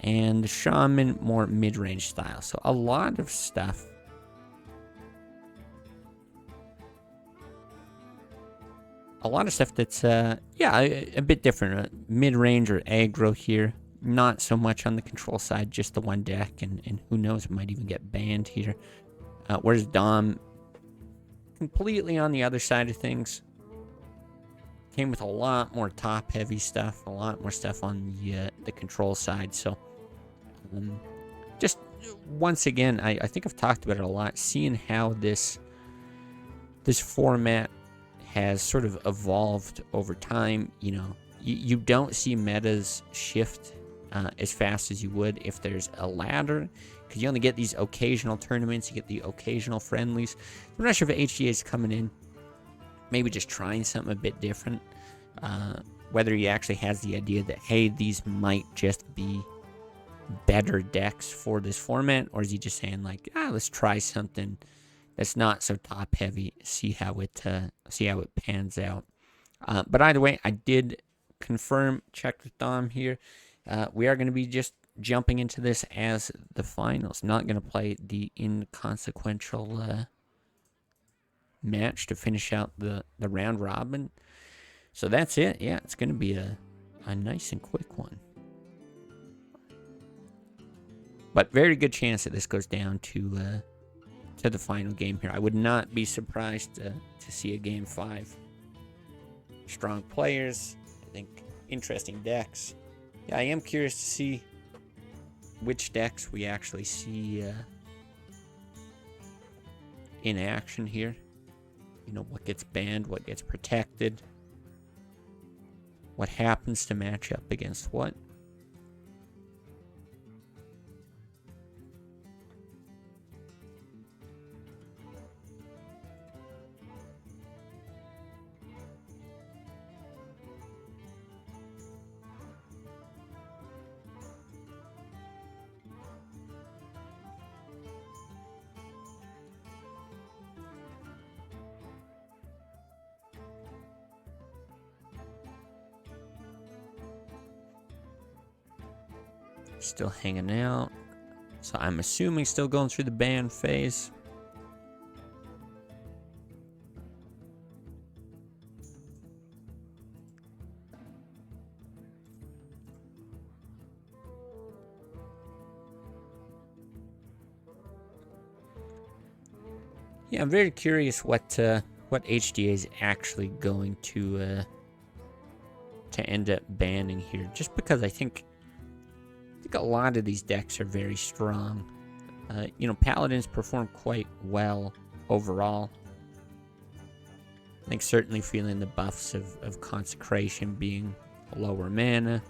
and the shaman, more mid-range style. So a lot of stuff. A lot of stuff that's yeah, a bit different. Mid-range or aggro here. Not so much on the control side, just the one deck, and who knows, it might even get banned here. Whereas Dom completely on the other side of things. Came with a lot more top-heavy stuff, a lot more stuff on the control side. So, just once again, I think I've talked about it a lot. Seeing how this format has sort of evolved over time. You know, you don't see metas shift as fast as you would if there's a ladder, because you only get these occasional tournaments, you get the occasional friendlies. I'm not sure if HDA is coming in, maybe just trying something a bit different. Whether he actually has the idea that, hey, these might just be better decks for this format, or is he just saying like, let's try something that's not so top heavy, see how it pans out. But either way, I did confirm, checked with Dom here. We are going to be just jumping into this as the finals. Not going to play the inconsequential match to finish out the round robin. So that's it. Yeah, it's going to be a nice and quick one. But very good chance that this goes down to the final game here. I would not be surprised to see a game 5. Strong players, I think interesting decks. Yeah, I am curious to see which decks we actually see in action here. You know, what gets banned, what gets protected, what happens to match up against what. Still hanging out. So I'm assuming still going through the ban phase. Yeah, I'm very curious what HDA is actually going to end up banning here. Just because I think a lot of these decks are very strong. You know, Paladins perform quite well overall. I think certainly feeling the buffs of Consecration, being lower mana.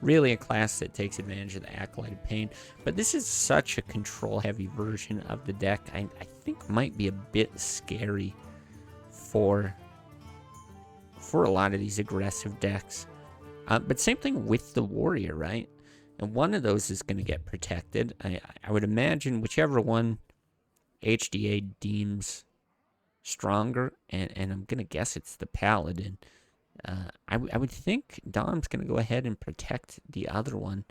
Really a class that takes advantage of the Acolyte of Pain. But this is such a control-heavy version of the deck. I think might be a bit scary for a lot of these aggressive decks. But same thing with the Warrior, right? And one of those is going to get protected. I would imagine whichever one HDA deems stronger, and I'm going to guess it's the Paladin. I would think Dom's going to go ahead and protect the other one.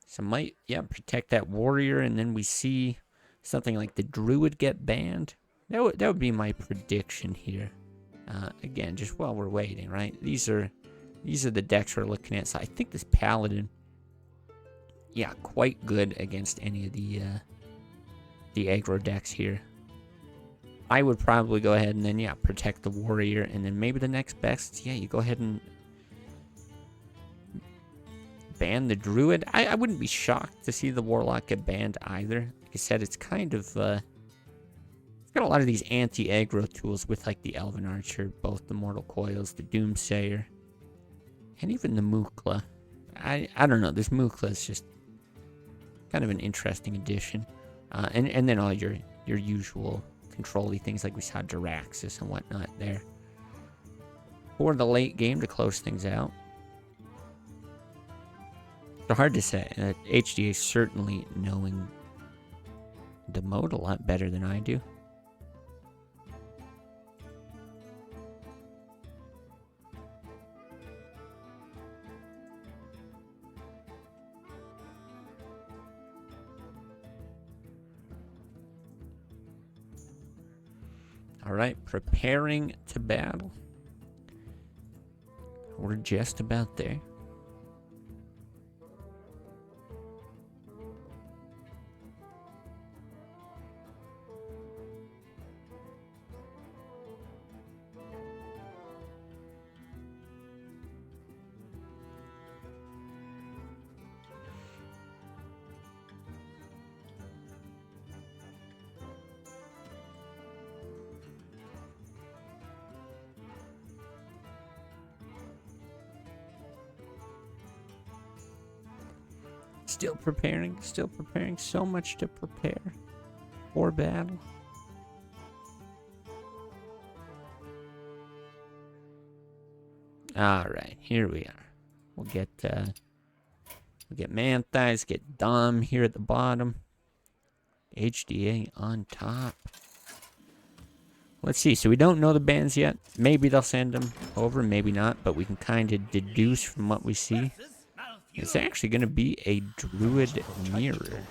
So might, protect that Warrior, and then we see something like the Druid get banned. That would be my prediction here. Again, just while we're waiting, right? These are the decks we're looking at. So I think this Paladin, quite good against any of the aggro decks here. I would probably go ahead and then, protect the Warrior, and then maybe the next best, you go ahead and ban the Druid. I wouldn't be shocked to see the Warlock get banned either. Like I said, it's kind of, it's got a lot of these anti-aggro tools with, like, the Elven Archer, both the Mortal Coils, the Doomsayer, and even the Mukla. I don't know, this Mukla is just kind of an interesting addition. And then all your usual control-y things like we saw Jaraxxus and whatnot there. For the late game to close things out. It's hard to say. HDA certainly knowing the mode a lot better than I do. Alright, preparing to battle. We're just about there. Still preparing. So much to prepare for battle. Alright, here we are. We'll get Manthais, get Dom here at the bottom. HDA on top. Let's see, so we don't know the bands yet. Maybe they'll send them over, maybe not, but we can kind of deduce from what we see. It's actually going to be a Druid Mirror.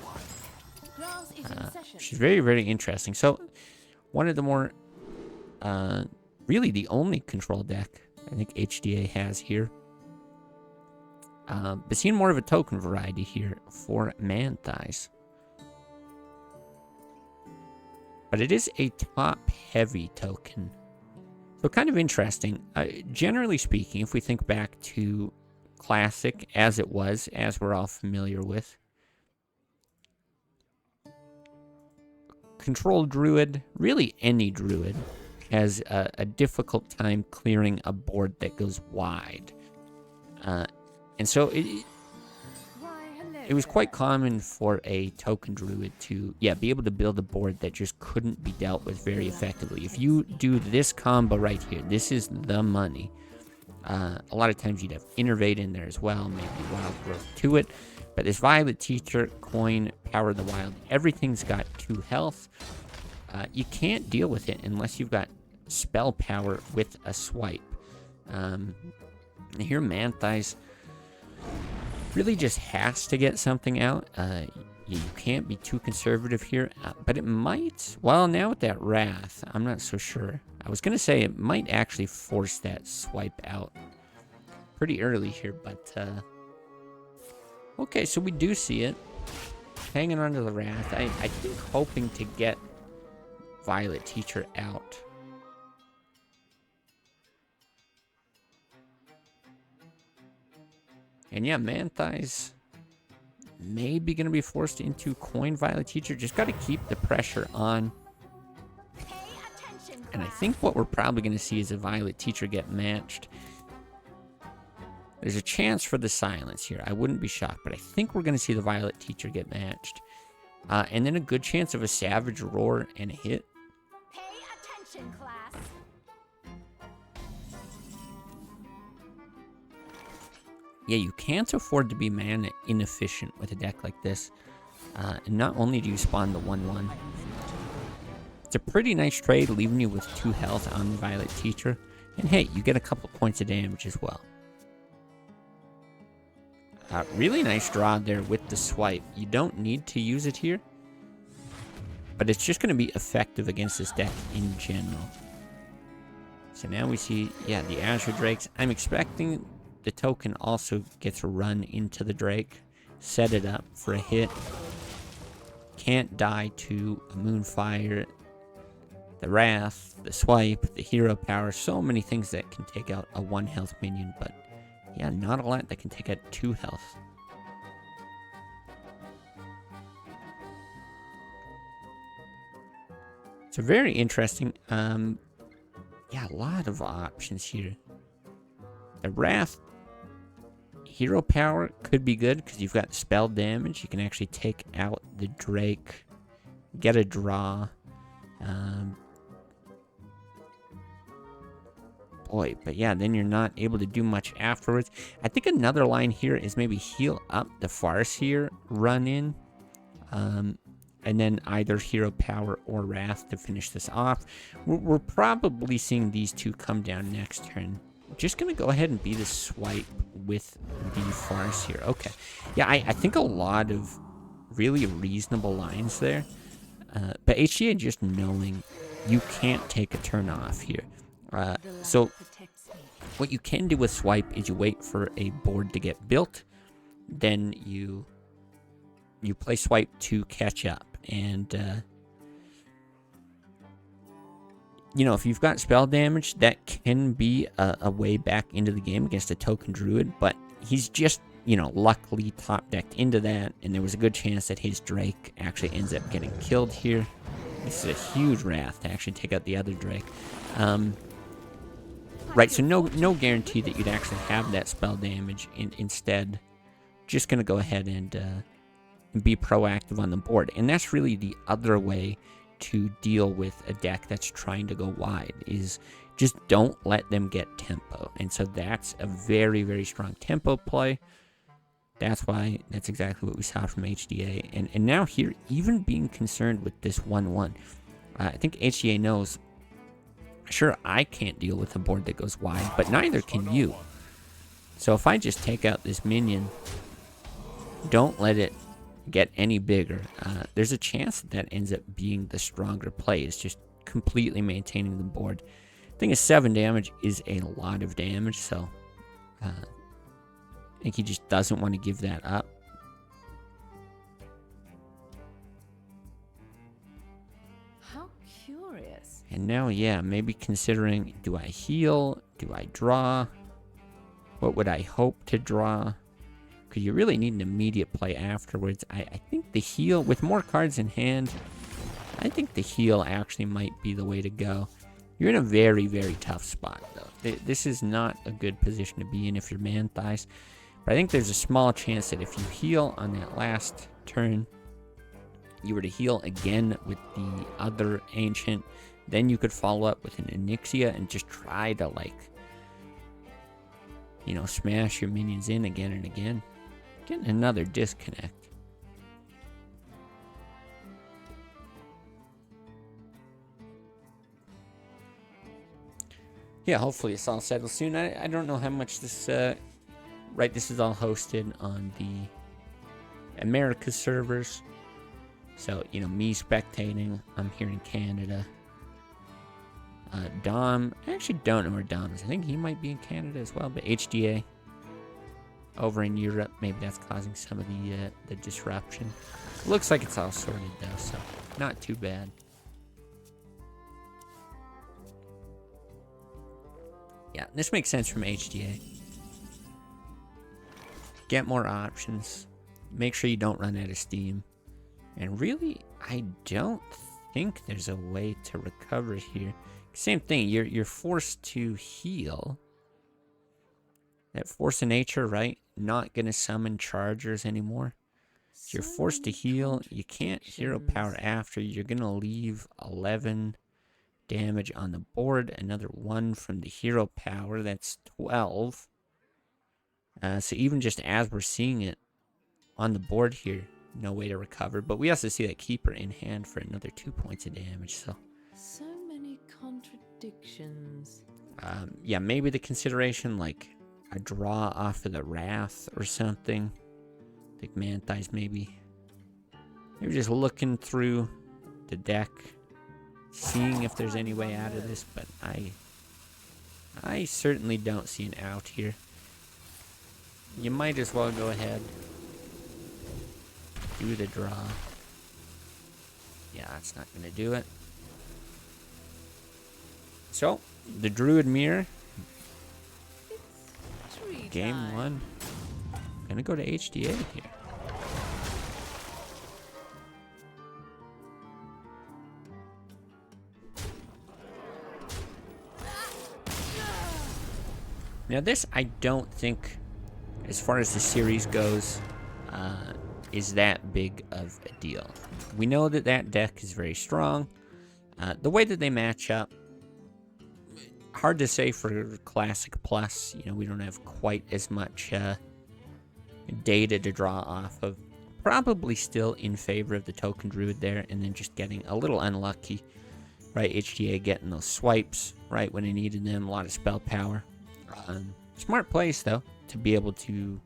Which is very, very interesting. So, one of the more, really the only control deck I think HDA has here. But seeing more of a token variety here for Manthais. But it is a top-heavy token. So kind of interesting. Generally speaking, if we think back to Classic as it was, as we're all familiar with, Control Druid, really any Druid, has a difficult time clearing a board that goes wide. And so it was quite common for a token Druid to, be able to build a board that just couldn't be dealt with very effectively. If you do this combo right here, this is the money. A lot of times you'd have Innervate in there as well, maybe Wild Growth to it. But this Violet Teacher, Coin, Power of the Wild, everything's got 2 health. You can't deal with it unless you've got spell power with a swipe. Here Manthais really just has to get something out. You can't be too conservative here, but it might, well, now with that Wrath, I'm not so sure. I was going to say it might actually force that swipe out pretty early here, but okay, so we do see it. Hanging on to the Wrath. I think hoping to get Violet Teacher out. And yeah, Manthais maybe going to be forced into Coin Violet Teacher. Just got to keep the pressure on. And I think what we're probably going to see is a Violet Teacher get matched. There's a chance for the silence here. I wouldn't be shocked, but I think we're going to see the Violet Teacher get matched. And then a good chance of a Savage Roar and a hit.
Pay attention, class.
Yeah, you can't afford to be mana inefficient with a deck like this. And not only do you spawn the 1/1, it's a pretty nice trade, leaving you with 2 health on the Violet Teacher. And hey, you get a couple points of damage as well. Really nice draw there with the swipe. You don't need to use it here, but it's just going to be effective against this deck in general. So now we see, the Azure Drakes. I'm expecting the token also gets run into the Drake. Set it up for a hit. Can't die to a Moonfire, the Wrath, the Swipe, the Hero Power. So many things that can take out a 1 health minion, but yeah, not a lot that can take out 2 health. So very interesting. A lot of options here. The Wrath, Hero Power could be good because you've got spell damage. You can actually take out the Drake, get a draw. Boy, but yeah, then you're not able to do much afterwards. I think another line here is maybe heal up the Farseer, run in, and then either Hero Power or Wrath to finish this off. We're probably seeing these two come down next turn. Just going to go ahead and be the swipe with the Farseer. Okay. Yeah, I think a lot of really reasonable lines there. But HGA just knowing you can't take a turn off here. So what you can do with swipe is you wait for a board to get built, then you play swipe to catch up, and if you've got spell damage, that can be a way back into the game against a token druid, but he's just luckily top decked into that, and there was a good chance that his Drake actually ends up getting killed here. This is a huge Wrath to actually take out the other Drake. Right, so no guarantee that you'd actually have that spell damage. Instead, just going to go ahead and and be proactive on the board. And that's really the other way to deal with a deck that's trying to go wide, is just don't let them get tempo. And so that's a very, very strong tempo play. That's exactly what we saw from HDA. And now here, even being concerned with this 1-1, I think HDA knows, sure, I can't deal with a board that goes wide, but neither can you. So if I just take out this minion, don't let it get any bigger, there's a chance that ends up being the stronger play. It's just completely maintaining the board. I think a 7 damage is a lot of damage, so I think he just doesn't want to give that up.
How curious.
And now, yeah, maybe considering, do I heal? Do I draw? What would I hope to draw? Because you really need an immediate play afterwards. I think the heal, with more cards in hand, I think the heal actually might be the way to go. You're in a very, very tough spot, though. This is not a good position to be in if you're Man-Thighs. But I think there's a small chance that if you heal on that last turn, you were to heal again with the other Ancient, then you could follow up with an Onyxia and just try to, like, you know, smash your minions in again and again. Getting another disconnect. Yeah, hopefully it's all settled soon. I don't know how much this, right, this is all hosted on the America servers. So, you know, me spectating, I'm here in Canada. Dom, I actually don't know where Dom is. I think he might be in Canada as well, but HDA over in Europe, maybe that's causing some of the disruption. Looks like it's all sorted though, so not too bad. Yeah, this makes sense from HDA. Get more options. Make sure you don't run out of steam. And really, I don't think there's a way to recover here. Same thing, you're forced to heal. That force of nature, right? Not gonna summon chargers anymore. So you're forced to heal. You can't hero power after. You're gonna leave 11 damage on the board. Another 1 from the hero power. That's 12. So even just as we're seeing it on the board here, no way to recover. But we also see that Keeper in hand for another 2 points of damage. So
many contradictions.
Yeah, maybe the consideration, like a draw off of the Wrath or something. I think Man-Thighs maybe just looking through the deck, seeing if there's any way out of this, but I certainly don't see an out here. You might as well go ahead, do the draw. Yeah, that's not gonna do it. So, the Druid Mirror, game 1. Gonna go to HDA here. Now this, I don't think, as far as the series goes, is that big of a deal. We know that that deck is very strong. The way that they match up, hard to say for Classic Plus. You know, we don't have quite as much data to draw off of. Probably still in favor of the Token Druid there, and then just getting a little unlucky, right? HDA getting those swipes right when he needed them, a lot of spell power. Smart place though, to be able to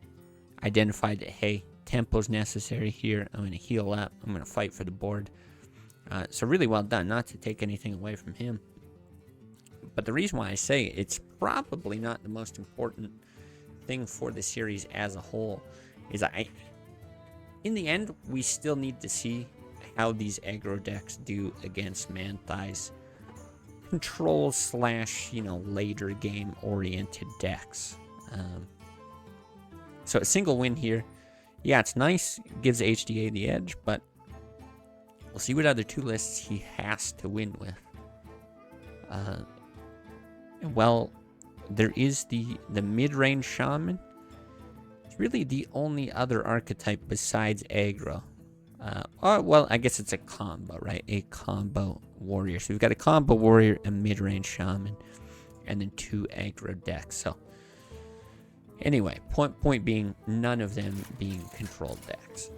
identify that, hey, tempo's necessary here. I'm going to heal up. I'm going to fight for the board. So really well done, not to take anything away from him. But the reason why I say it's probably not the most important thing for the series as a whole is in the end, we still need to see how these aggro decks do against Man-Thighs control / later game oriented decks. So a single win here, yeah, it's nice, gives HDA the edge, but we'll see what other 2 lists he has to win with. Well, there is the mid-range Shaman. It's really the only other archetype besides aggro Oh, well, I guess it's a combo, right? A combo warrior. So we've got a combo warrior, a mid-range shaman, and then 2 aggro decks. So anyway, point being, none of them being controlled decks.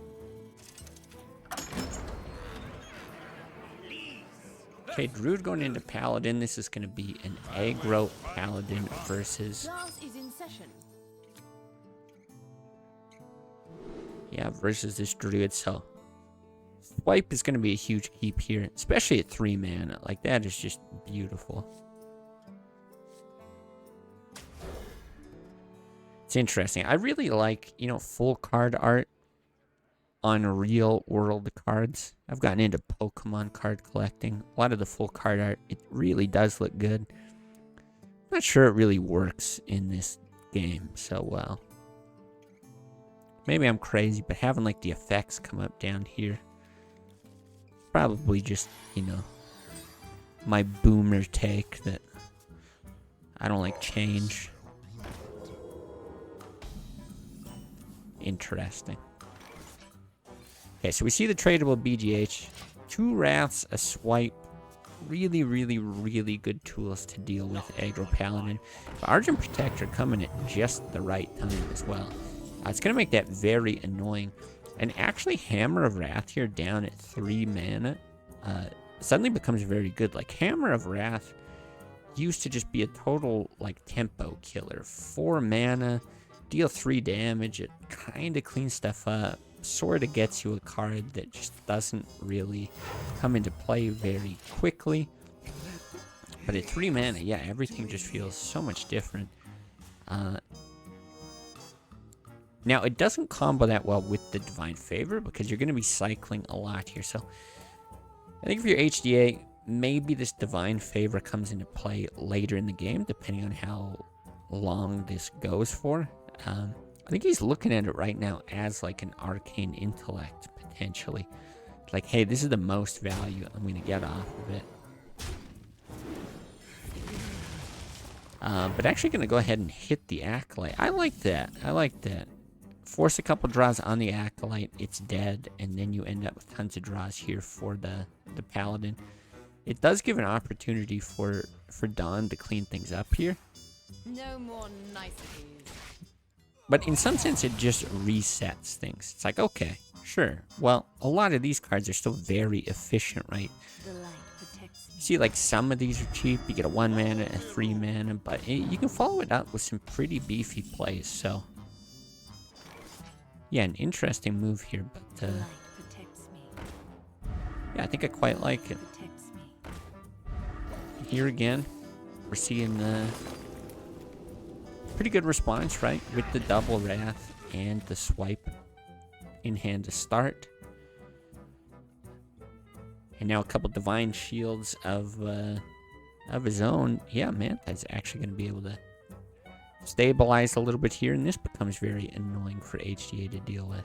Okay, Druid going into Paladin. This is going to be an aggro Paladin versus...
Class is in session.
Yeah, versus this Druid. So Swipe is going to be a huge keep here, especially at 3 mana. Like, that is just beautiful. It's interesting. I really like, you know, full card art on real world cards. I've gotten into Pokemon card collecting. A lot of the full card art, it really does look good. I'm not sure it really works in this game so well. Maybe I'm crazy, but having like the effects come up down here, probably just, you know, my boomer take that I don't like change. Interesting. Okay, so we see the tradable BGH. 2 Wraths, a Swipe. Really, really, really good tools to deal with aggro Paladin. But Argent Protector coming at just the right time as well. It's going to make that very annoying. And actually, Hammer of Wrath here down at 3 mana suddenly becomes very good. Like, Hammer of Wrath used to just be a total, like, tempo killer. 4 mana, deal 3 damage, it kind of cleans stuff up. Sort of gets you a card that just doesn't really come into play very quickly. But at 3 mana, yeah, everything just feels so much different. Now, it doesn't combo that well with the Divine Favor because you're going to be cycling a lot here. So, I think for your HDA, maybe this Divine Favor comes into play later in the game, depending on how long this goes for. I think he's looking at it right now as like an Arcane Intellect, potentially. Like, hey, this is the most value I'm going to get off of it. But actually going to go ahead and hit the Acolyte. I like that. I like that. Force a couple draws on the Acolyte, it's dead, and then you end up with tons of draws here for the Paladin. It does give an opportunity for Dawn to clean things up here.
No more niceties.
But in some sense, it just resets things. It's like, okay, sure. Well, a lot of these cards are still very efficient, right?
The light protects me.
See, like, some of these are cheap. You get a 1 mana, a 3 mana, but you can follow it up with some pretty beefy plays, so... Yeah, an interesting move here, but...
The light protects me.
Yeah, I think I quite like it.
Protects me.
Here again, we're seeing pretty good response, right? With the double Wrath and the Swipe in hand to start. And now a couple Divine Shields of his own. Yeah, man, that's actually going to be able to stabilize a little bit here, and this becomes very annoying for HDA to deal with.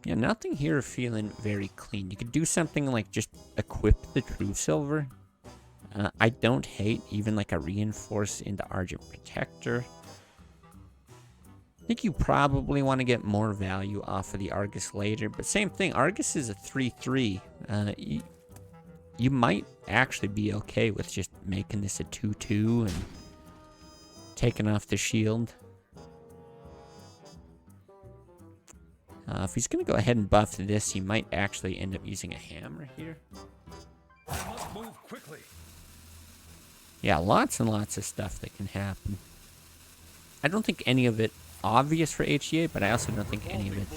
Yeah, nothing here feeling very clean. You could do something like just equip the True Silver. I don't hate even like a Reinforce into Argent Protector. I think you probably want to get more value off of the Argus later, but same thing, Argus is a 3/3. You might actually be okay with just making this a 2/2 and taking off the shield. If he's going to go ahead and buff this, he might actually end up using a hammer here.
I must move quickly.
Yeah, lots and lots of stuff that can happen. I don't think any of it obvious for HGA, but I also don't think any of it...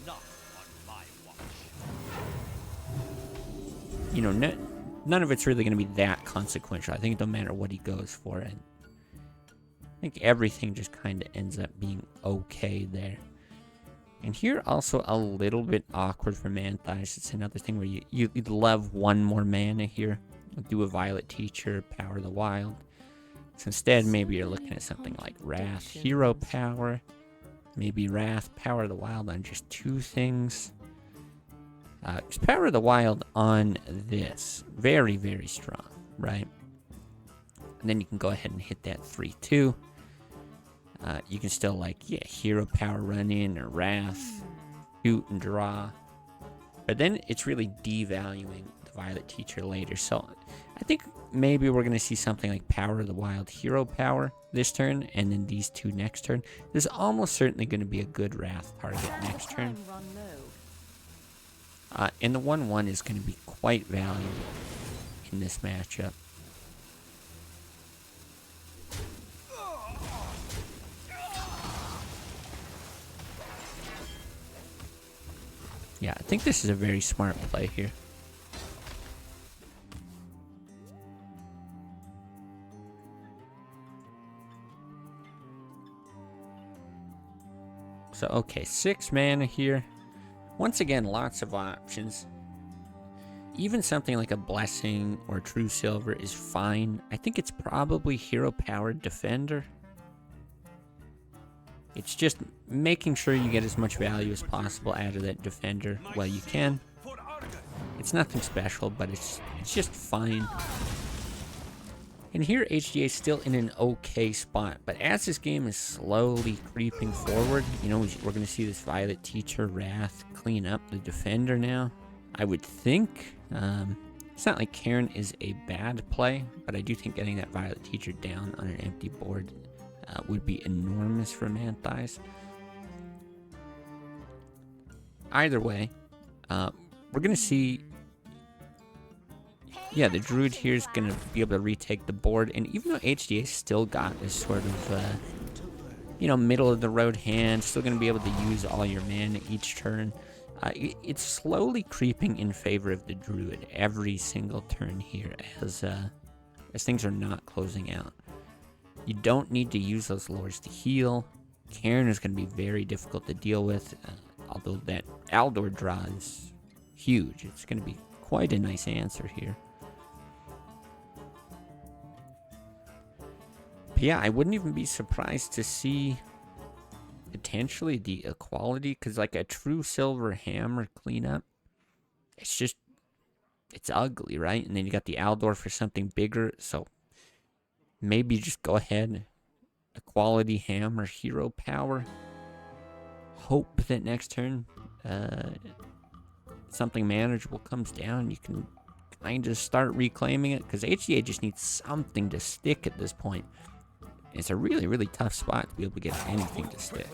Not on my watch.
You know, none of it's really going to be that consequential. I think it don't matter what he goes for. And I think everything just kind of ends up being okay there. And here also a little bit awkward for Manthias. It's another thing where you'd love 1 more mana here. Do a Violet Teacher, Power the Wild. So instead, maybe you're looking at something like Wrath, Hero Power. Maybe Wrath, Power the Wild on just 2 things. Just Power the Wild on this. Very, very strong, right? And then you can go ahead and hit that 3/2. You can still, like, yeah, hero power run in or wrath, shoot and draw. But then it's really devaluing the Violet Teacher later. So I think maybe we're going to see something like Power of the Wild Hero Power this turn, and then these two next turn. There's almost certainly going to be a good Wrath target next turn. And the 1/1 is going to be quite valuable in this matchup. Yeah, I think this is a very smart play here. So, okay, 6 mana here. Once again, lots of options. Even something like a Blessing or True Silver is fine. I think it's probably Hero Powered Defender. It's just making sure you get as much value as possible out of that Defender while you can. It's nothing special, but it's just fine. And here, HDA is still in an okay spot, but as this game is slowly creeping forward, you know, we're going to see this Violet Teacher Wrath clean up the Defender now. I would think. It's not like Karen is a bad play, but I do think getting that Violet Teacher down on an empty board would be enormous for Manthi's. Either way, we're going to see... Yeah, the Druid here is going to be able to retake the board, and even though HDA still got this sort of, you know, middle-of-the-road hand, still going to be able to use all your mana each turn, it's slowly creeping in favor of the Druid every single turn here as things are not closing out. You don't need to use those lures to heal. Karen is going to be very difficult to deal with, although that Aldor draw is huge. It's going to be quite a nice answer here. But yeah, I wouldn't even be surprised to see potentially the equality, because like a True Silver Hammer cleanup, it's ugly, right? And then you got the Aldor for something bigger, so maybe just go ahead, Equality Hammer Hero Power. Hope that next turn something manageable comes down. You can kind of start reclaiming it, because HDA just needs something to stick at this point. It's a really, really tough spot to be able to get anything to stick.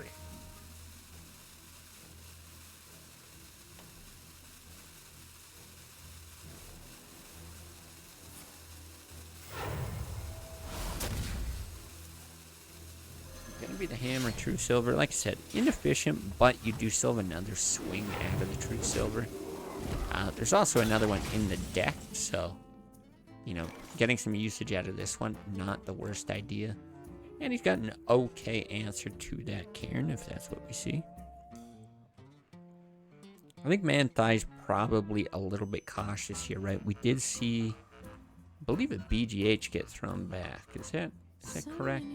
Gonna be the Hammer True Silver. Like I said, inefficient, but you do still have another swing out of the True Silver. There's also another one in the deck, so, you know, getting some usage out of this one, not the worst idea. And he's got an okay answer to that Cairn, if that's what we see. I think Manthi's probably a little bit cautious here, right? We did see, I believe, a BGH get thrown back. Is that correct?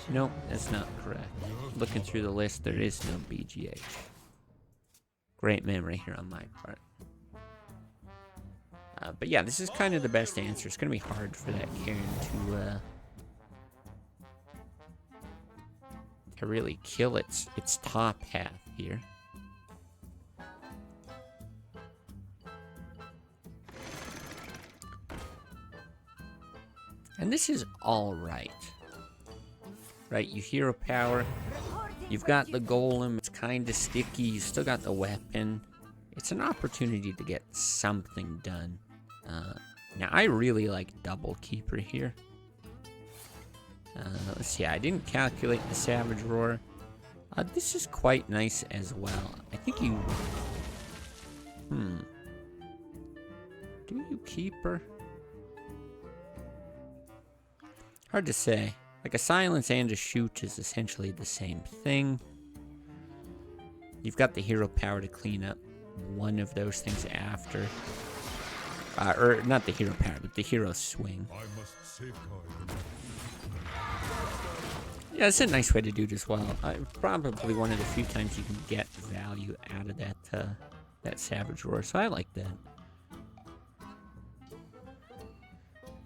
No, that's not correct. Looking through the list, there is no BGH. Great memory here on my part. But yeah, this is kind of the best answer. It's going to be hard for that Cairn to really kill its top half here. And this is all right. Right, you hero power. You've got the golem. It's kind of sticky. You still got the weapon. It's an opportunity to get something done. Now, I really like Double Keeper here. Let's see. I didn't calculate the Savage Roar. This is quite nice as well. I think you... Do you Keeper? Hard to say. Like a Silence and a Shoot is essentially the same thing. You've got the hero power to clean up one of those things after. Or not the hero power, but the hero swing.
I must safeguard them.
Yeah, it's a nice way to do it as well. Probably one of the few times you can get value out of that Savage Roar, so I like that.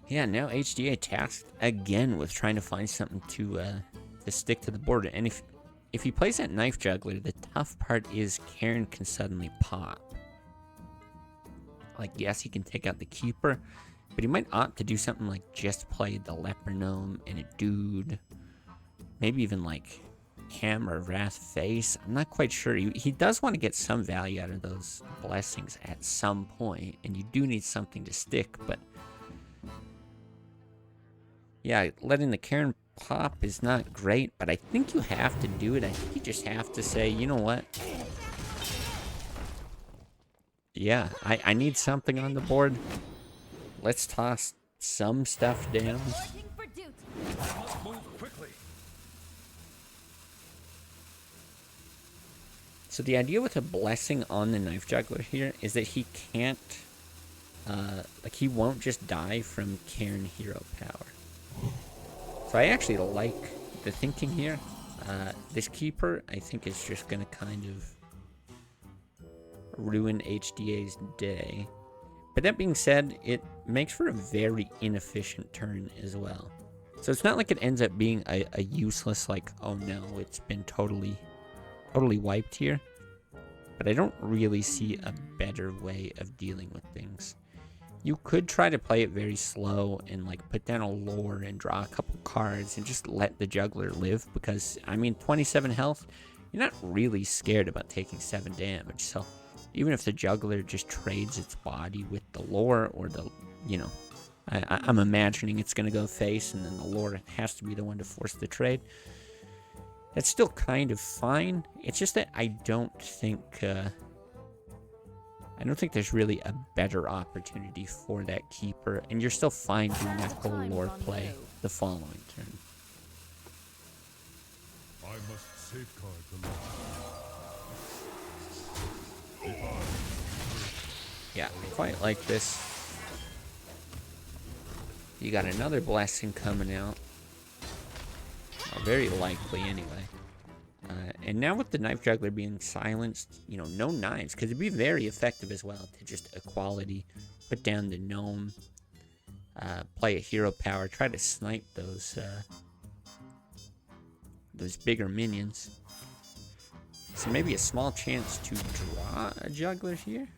Yeah, now HDA tasked again with trying to find something to to stick to the board. And if he plays that Knife Juggler, the tough part is Karen can suddenly pop. Like, yes, he can take out the Keeper, but he might opt to do something like just play the Leper Gnome and a Dude. Maybe even like Hammer, Wrath Face. I'm not quite sure. He does want to get some value out of those blessings at some point, and you do need something to stick, but yeah, letting the Karen pop is not great, but I think you have to do it. I think you just have to say, you know what? Yeah, I need something on the board. Let's toss some stuff down.
Reporting for duty.
Move quickly.
So the idea with a blessing on the Knife Juggler here is that he can't, like he won't just die from Cairn hero power. So I actually like the thinking here. This Keeper, I think, is just going to kind of ruin HDA's day. But that being said, it makes for a very inefficient turn as well. So it's not like it ends up being a useless, like, oh no, it's been totally wiped here. But I don't really see a better way of dealing with things. You could try to play it very slow and like put down a lore and draw a couple cards and just let the juggler live, because I mean 27 health, you're not really scared about taking 7 damage. So even if the juggler just trades its body with the lore, or the, you know, I'm imagining it's going to go face and then the lore has to be the one to force the trade. That's still kind of fine. It's just that I don't think there's really a better opportunity for that Keeper, and you're still fine doing that whole lore play the following turn.
I must safeguard the law.
Yeah, I quite like this. You got another blessing coming out. Well, very likely, anyway. And now with the Knife Juggler being silenced, you know, no knives, because it'd be very effective as well to just equality, put down the gnome, play a hero power, try to snipe those bigger minions. So maybe a small chance to draw a juggler here.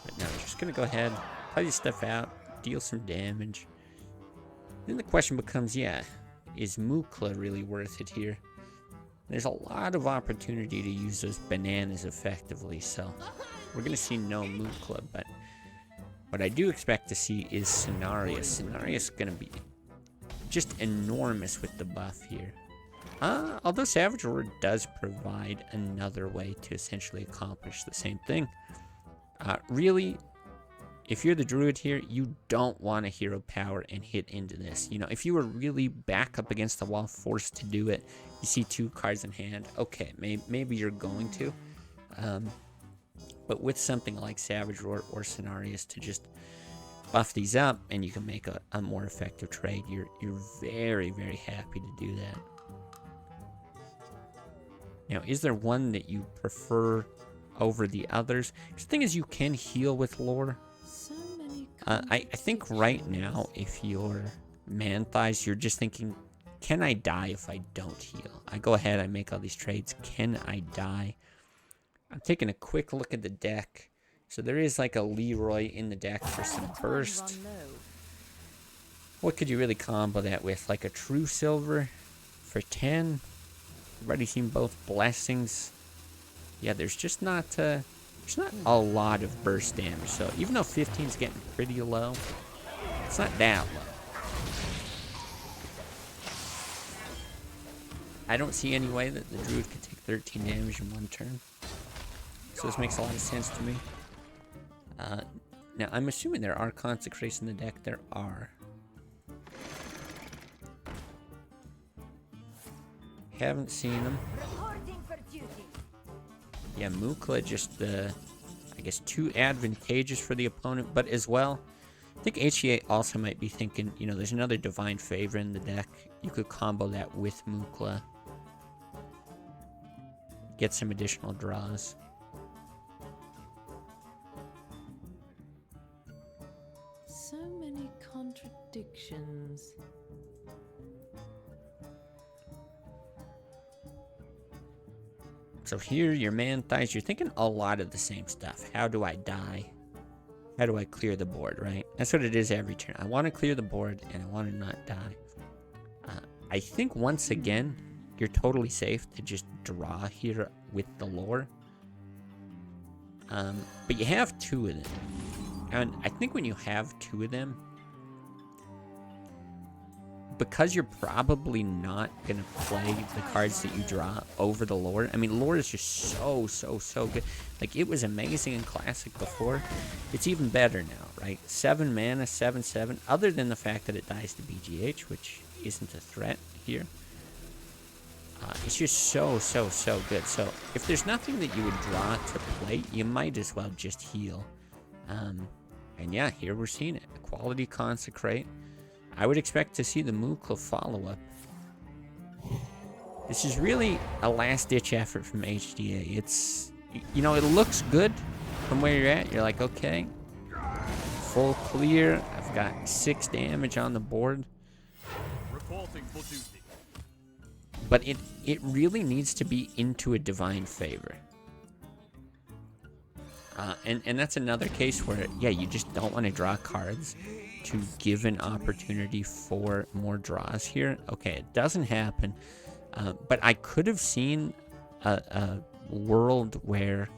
But no, just gonna go ahead, play this stuff out, deal some damage. Then the question becomes, yeah, is Mukla really worth it here? There's a lot of opportunity to use those bananas effectively, so we're going to see no Mukla, but what I do expect to see is Cenarius. Cenarius is going to be just enormous with the buff here. Although Savage Roar does provide another way to essentially accomplish the same thing. Really, if you're the druid here, you don't want a hero power and hit into this. You know, if you were really back up against the wall, forced to do it, you see 2 cards in hand, okay, maybe you're going to. But with something like Savage Roar or Cenarius to just buff these up, and you can make a more effective trade, you're very, very happy to do that. Now, is there one that you prefer over the others? The thing is, you can heal with lore. I think right now, if you're Man-Thighs, you're just thinking, can I die if I don't heal? I go ahead, I make all these trades. Can I die? I'm taking a quick look at the deck. So there is like a Leroy in the deck for some burst. What could you really combo that with? Like a True Silver for 10? I've already seen both blessings. Yeah, there's just not a lot of burst damage, so even though 15 is getting pretty low, it's not that low. I don't see any way that the druid could take 13 damage in one turn, so this makes a lot of sense to me. Now, I'm assuming there are Consecrates in the deck. There are. Haven't seen them.
Reporting for duty.
Yeah, Mukla just, I guess, too advantageous for the opponent, but as well, I think HEA also might be thinking, you know, there's another Divine Favor in the deck. You could combo that with Mukla. Get some additional draws.
So many contradictions.
So here, your man thighs, you're thinking a lot of the same stuff. How do I die? How do I clear the board, right? That's what it is every turn. I want to clear the board, and I want to not die. I think, once again, you're totally safe to just draw here with the lore. But you have 2 of them. And I think when you have 2 of them, because you're probably not going to play the cards that you draw over the lore. I mean, lore is just so good. Like, it was amazing in Classic before. It's even better now, right? 7 mana, 7/7. Other than the fact that it dies to BGH, which isn't a threat here. It's just so good. So, if there's nothing that you would draw to play, you might as well just heal. And yeah, here we're seeing it. Quality Consecrate. I would expect to see the Mukla follow-up. This is really a last-ditch effort from HDA. It's, you know, it looks good from where you're at. You're like, okay, full clear. I've got 6 damage on the board. But it really needs to be into a Divine Favor. And that's another case where, yeah, you just don't want to draw cards to give an opportunity for more draws here. Okay, it doesn't happen. But I could have seen a world where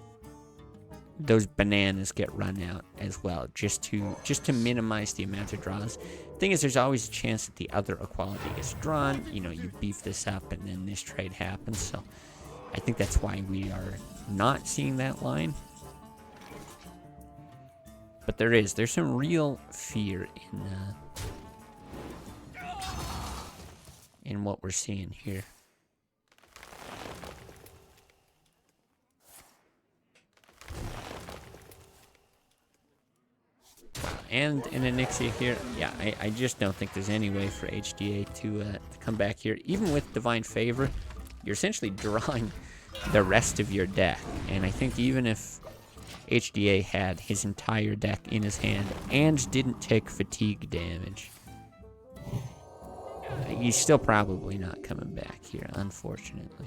those bananas get run out as well, just to minimize the amount of draws. Thing is, there's always a chance that the other equality gets drawn. You know, you beef this up, and then this trade happens. So I think that's why we are not seeing that line. But there's some real fear in what we're seeing here. And an Onyxia here. Yeah, I just don't think there's any way for HDA to come back here. Even with Divine Favor, you're essentially drawing the rest of your deck. And I think even if HDA had his entire deck in his hand and didn't take fatigue damage, he's still probably not coming back here, unfortunately.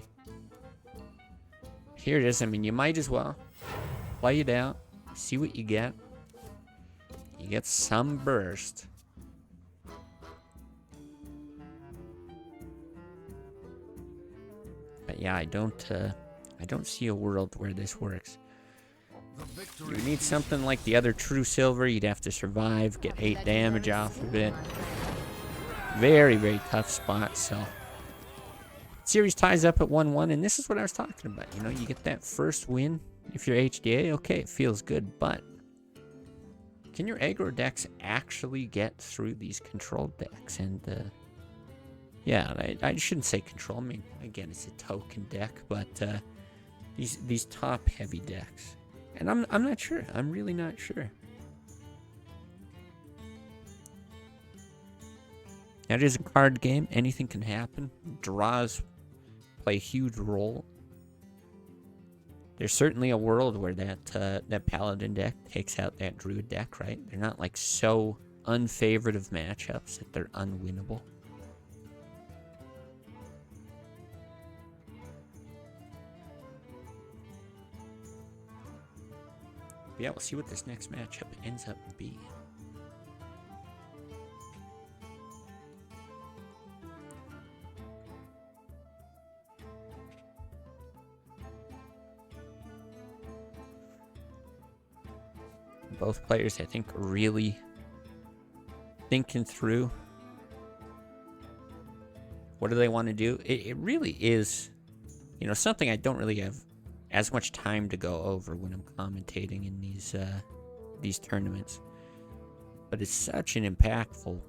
Here it is. I mean, you might as well play it out, see what you get. You get some burst. But yeah, I don't see a world where this works. You need something like the other True Silver. You'd have to survive, get 8 damage off of it. Very, very tough spot. So series ties up at 1-1, and this is what I was talking about. You know, you get that first win. If you're HDA, okay, it feels good, but can your aggro decks actually get through these controlled decks? And yeah, I shouldn't say control. I mean, again, it's a token deck, but these top heavy decks. And I'm not sure. I'm really not sure. Now, it is a card game. Anything can happen. Draws play a huge role. There's certainly a world where that Paladin deck takes out that Druid deck, right? They're not like so unfavored of matchups that they're unwinnable. But yeah, we'll see what this next matchup ends up being. Both players, I think, really thinking through what do they want to do. It really is, you know, something I don't really have as much time to go over when I'm commentating in these tournaments. But it's such an impactful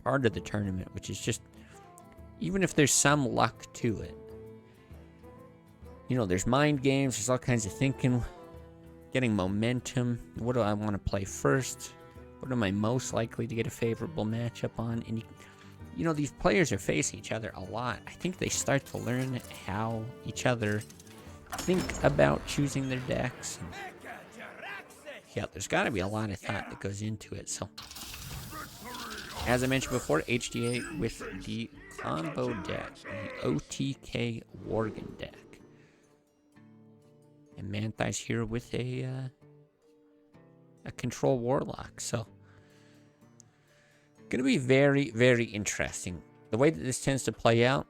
part of the tournament, which is just, even if there's some luck to it, you know, there's mind games, there's all kinds of thinking. Getting momentum. What do I want to play first? What am I most likely to get a favorable matchup on? And you know, these players are facing each other a lot. I think they start to learn how each other think about choosing their decks. And yeah, there's got to be a lot of thought that goes into it. So, as I mentioned before, HDA with the combo deck, the OTK Worgen deck. And Manthi's here with a control warlock. So, going to be very, very interesting. The way that this tends to play out,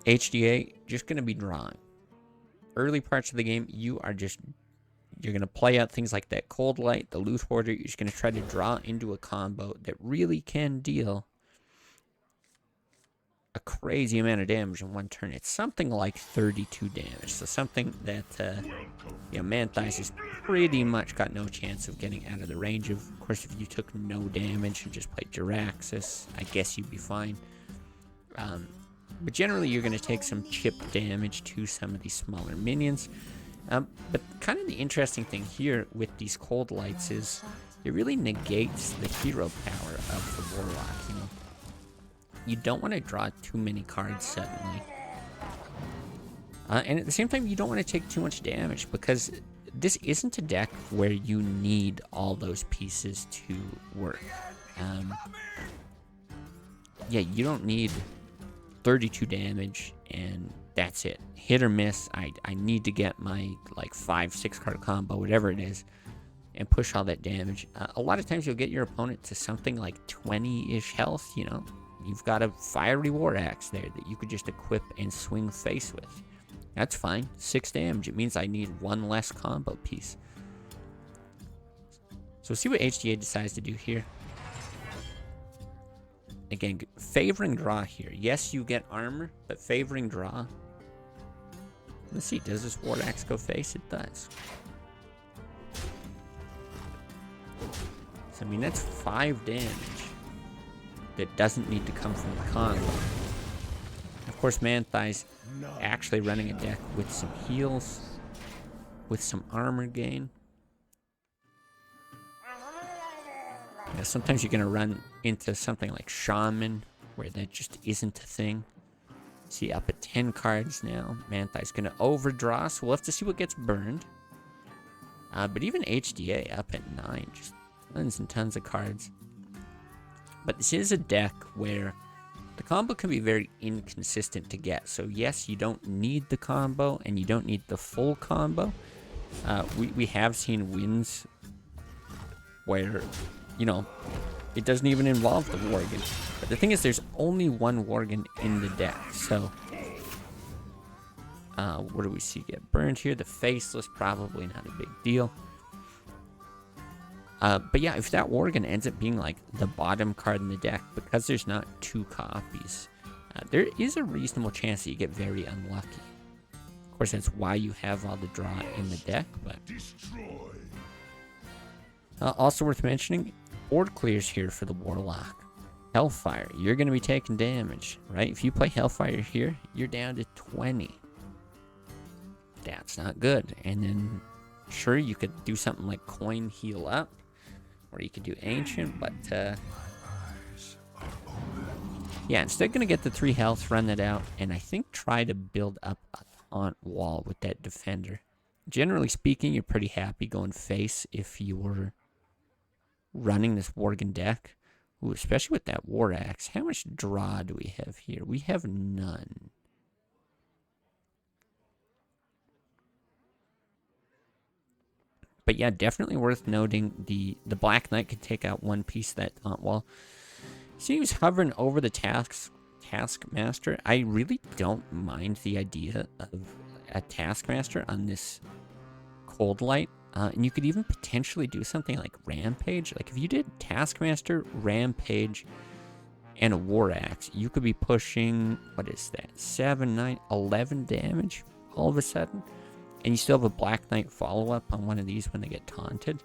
HDA, just going to be drawing. Early parts of the game, you're going to play out things like that Cold Light, the Loot Hoarder. You're just going to try to draw into a combo that really can deal a crazy amount of damage in one turn. It's something like 32 damage. So something that, Manthi's has pretty much got no chance of getting out of the range of. Of course, if you took no damage and just played Jiraxis, I guess you'd be fine. But generally, you're going to take some chip damage to some of these smaller minions. But kind of the interesting thing here with these Cold Lights is it really negates the hero power of the Warlock, you know. You don't want to draw too many cards suddenly. And at the same time, you don't want to take too much damage because this isn't a deck where you need all those pieces to work. Yeah, you don't need 32 damage and that's it. Hit or miss. I need to get my like 5-6 card combo, whatever it is, and push all that damage. A lot of times you'll get your opponent to something like 20-ish health, you know. You've got a Fiery War Axe there that you could just equip and swing face with. That's fine. 6 damage. It means I need 1 less combo piece. So see what HDA decides to do here. Again, favoring draw here. Yes, you get armor, but favoring draw. Let's see, does this War Axe go face? It does. So, I mean, that's 5 damage that doesn't need to come from the combo. Of course, Manthi's actually running a deck with some heals, with some armor gain. Yeah, sometimes you're going to run into something like Shaman, where that just isn't a thing. See, up at 10 cards now. Manthi's going to overdraw, so we'll have to see what gets burned. But even HDA up at 9, just tons and tons of cards. But this is a deck where the combo can be very inconsistent to get. So yes, you don't need the combo, and you don't need the full combo. We have seen wins where, you know, it doesn't even involve the Worgen. But the thing is, there's only one Worgen in the deck. So, what do we see get burned here? The Faceless, probably not a big deal. But yeah, if that Worgen ends up being like the bottom card in the deck, because there's not 2 copies, there is a reasonable chance that you get very unlucky. Of course, that's why you have all the draw in the deck, but... also worth mentioning, board clears here for the Warlock. Hellfire, you're going to be taking damage, right? If you play Hellfire here, you're down to 20. That's not good. And then, sure, you could do something like Coin Heal Up, or you could do Ancient, but, yeah, instead going to get the 3 health, run that out, and I think try to build up a taunt wall with that Defender. Generally speaking, you're pretty happy going face if you were running this Worgen deck. Ooh, especially with that War Axe. How much draw do we have here? We have none. But yeah, definitely worth noting the Black Knight could take out one piece of that taunt wall. See, he was hovering over the Taskmaster. I really don't mind the idea of a Taskmaster on this Cold Light. And you could even potentially do something like Rampage. Like if you did Taskmaster, Rampage, and a War Axe, you could be pushing, what is that, 7, 9, 11 damage all of a sudden. And you still have a Black Knight follow-up on one of these when they get taunted.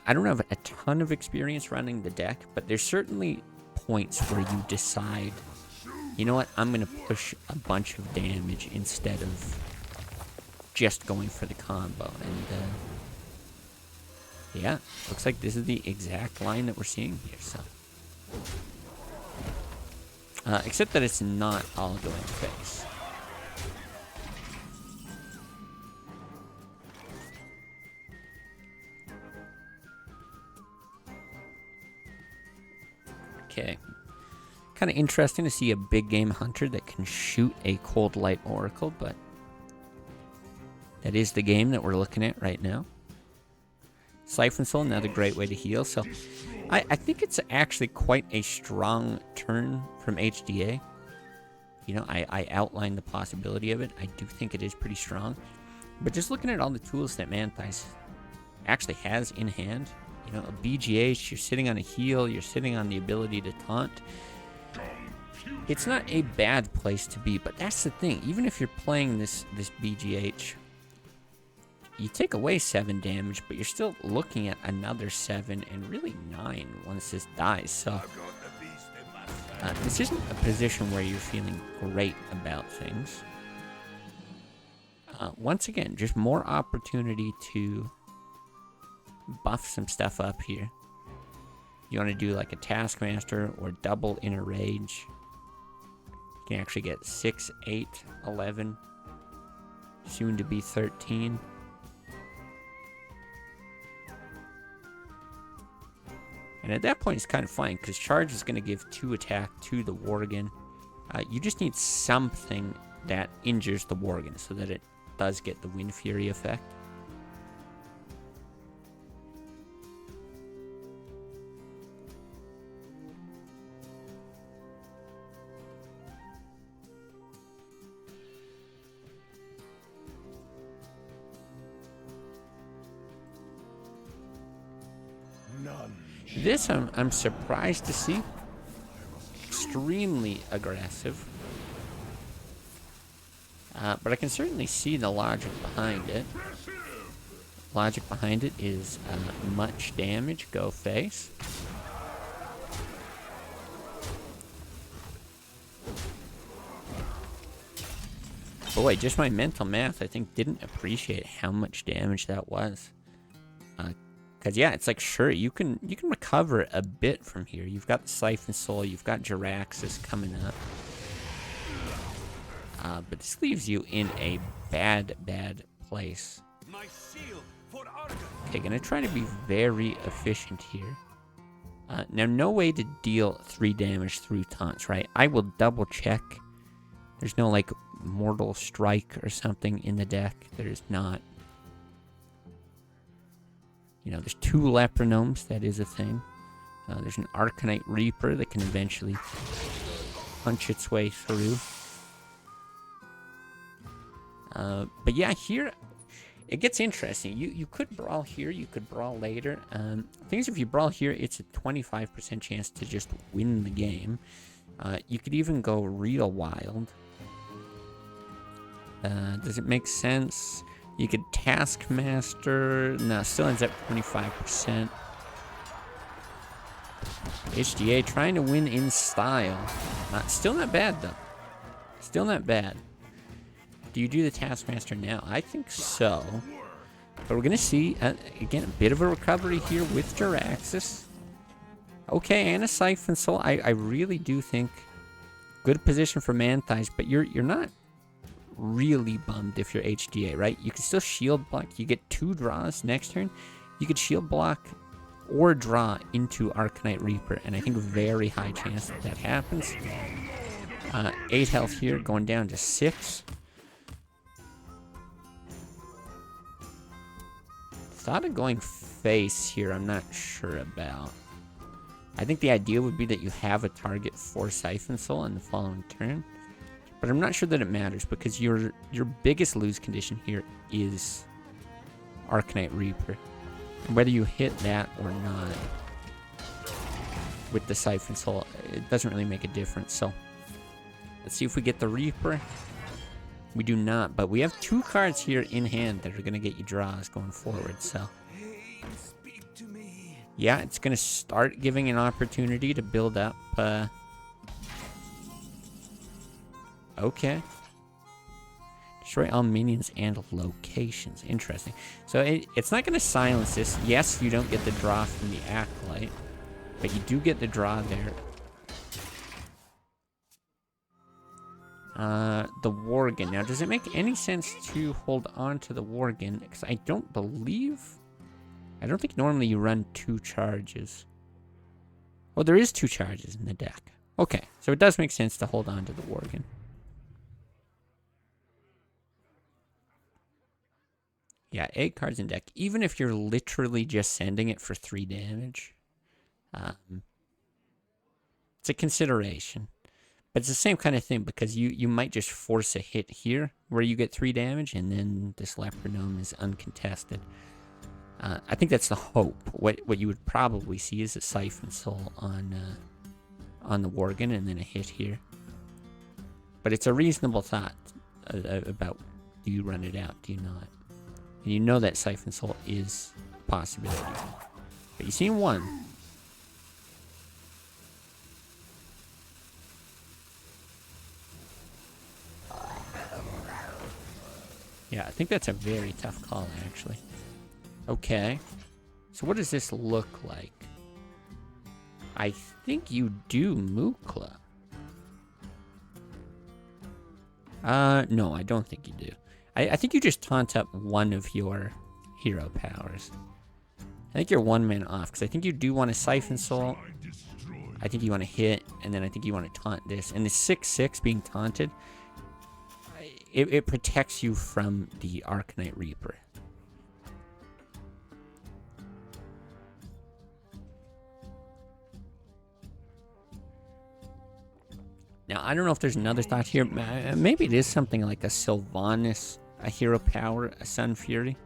I don't have a ton of experience running the deck, but there's certainly points where you decide, you know what, I'm going to push a bunch of damage instead of just going for the combo. And yeah, looks like this is the exact line that we're seeing here. So except that it's not all going face. Okay, Kind of interesting to see a big game hunter that can shoot a Cold Light Oracle, but that is the game that we're looking at right now. Siphon Soul, another great way to heal. So I think it's actually quite a strong turn from HDA. You know, I outlined the possibility of it. I do think it is pretty strong. But just looking at all the tools that Manthi's actually has in hand, you know, a BGH, you're sitting on a heal, you're sitting on the ability to taunt. It's not a bad place to be, but that's the thing. Even if you're playing this BGH, you take away 7 damage, but you're still looking at another 7 and really 9 once this dies. So this isn't a position where you're feeling great about things. Once again, just more opportunity to buff some stuff up here. You want to do like a Taskmaster or double Inner Rage. You can actually get 6, 8, 11, soon to be 13. And at that point, it's kind of fine, because Charge is going to give 2 attack to the Worgen. You just need something that injures the Worgen so that it does get the Wind Fury effect. This I'm surprised to see. Extremely aggressive. But I can certainly see the logic behind it. Logic behind it is much damage. Go face. Boy, just my mental math, I think, didn't appreciate how much damage that was. Because, yeah, it's like, sure, you can recover a bit from here. You've got the Siphon Soul, you've got Jiraxxus coming up. But this leaves you in a bad place. Okay, gonna try to be very efficient here. Now, no way to deal 3 damage through taunts, right? I will double check. There's no, like, Mortal Strike or something in the deck. There's not. You know, there's 2 Leprognomes, that is a thing. There's an Arcanite Reaper that can eventually punch its way through. But yeah, here, it gets interesting. You could brawl here, you could brawl later. Things if you brawl here, it's a 25% chance to just win the game. You could even go real wild. Does it make sense? You could Taskmaster. No, still ends up 25%. HDA trying to win in style. Still not bad, though. Still not bad. Do you do the Taskmaster now? I think so. But we're going to see, again, a bit of a recovery here with Jiraxxus. Okay, and a Siphon Soul. I really do think good position for Manthi's, but you're not really bummed if you're HDA, right? You can still shield block. You get 2 draws next turn. You could shield block or draw into Arcanite Reaper, and I think very high chance that happens. 8 health here, going down to 6. Thought of going face here, I'm not sure about. I think the idea would be that you have a target for Siphon Soul in the following turn. But I'm not sure that it matters, because your biggest lose condition here is Arcanite Reaper. And whether you hit that or not with the Siphon Soul, it doesn't really make a difference. So let's see if we get the Reaper. We do not, but we have 2 cards here in hand that are going to get you draws going forward. So yeah, it's going to start giving an opportunity to build up. Okay. Destroy all minions and locations. Interesting. So it's not going to silence this. Yes, you don't get the draw from the Acolyte, but you do get the draw there. The Worgen. Now, does it make any sense to hold on to the Worgen? Because I don't think normally you run 2 charges. Oh, there is 2 charges in the deck. Okay, so it does make sense to hold on to the Worgen. Yeah, 8 cards in deck. Even if you're literally just sending it for 3 damage, it's a consideration. But it's the same kind of thing, because you might just force a hit here where you get 3 damage, and then this Leper Gnome is uncontested. I think that's the hope. What you would probably see is a Siphon Soul on the Worgen, and then a hit here. But it's a reasonable thought about, do you run it out, do you not? And you know that Siphon Soul is a possibility. But you've seen one. Yeah, I think that's a very tough call, actually. Okay. So what does this look like? I think you do Mukla. No, I don't think you do. I think you just taunt up one of your hero powers. I think you're 1 man off, because I think you do want to Siphon Soul. I think you want to hit, and then I think you want to taunt this. And the 6/6 being taunted, it protects you from the Arcanite Reaper. Now, I don't know if there's another thought here. Maybe it is something like a Sylvanas, a hero power, a Sun Fury.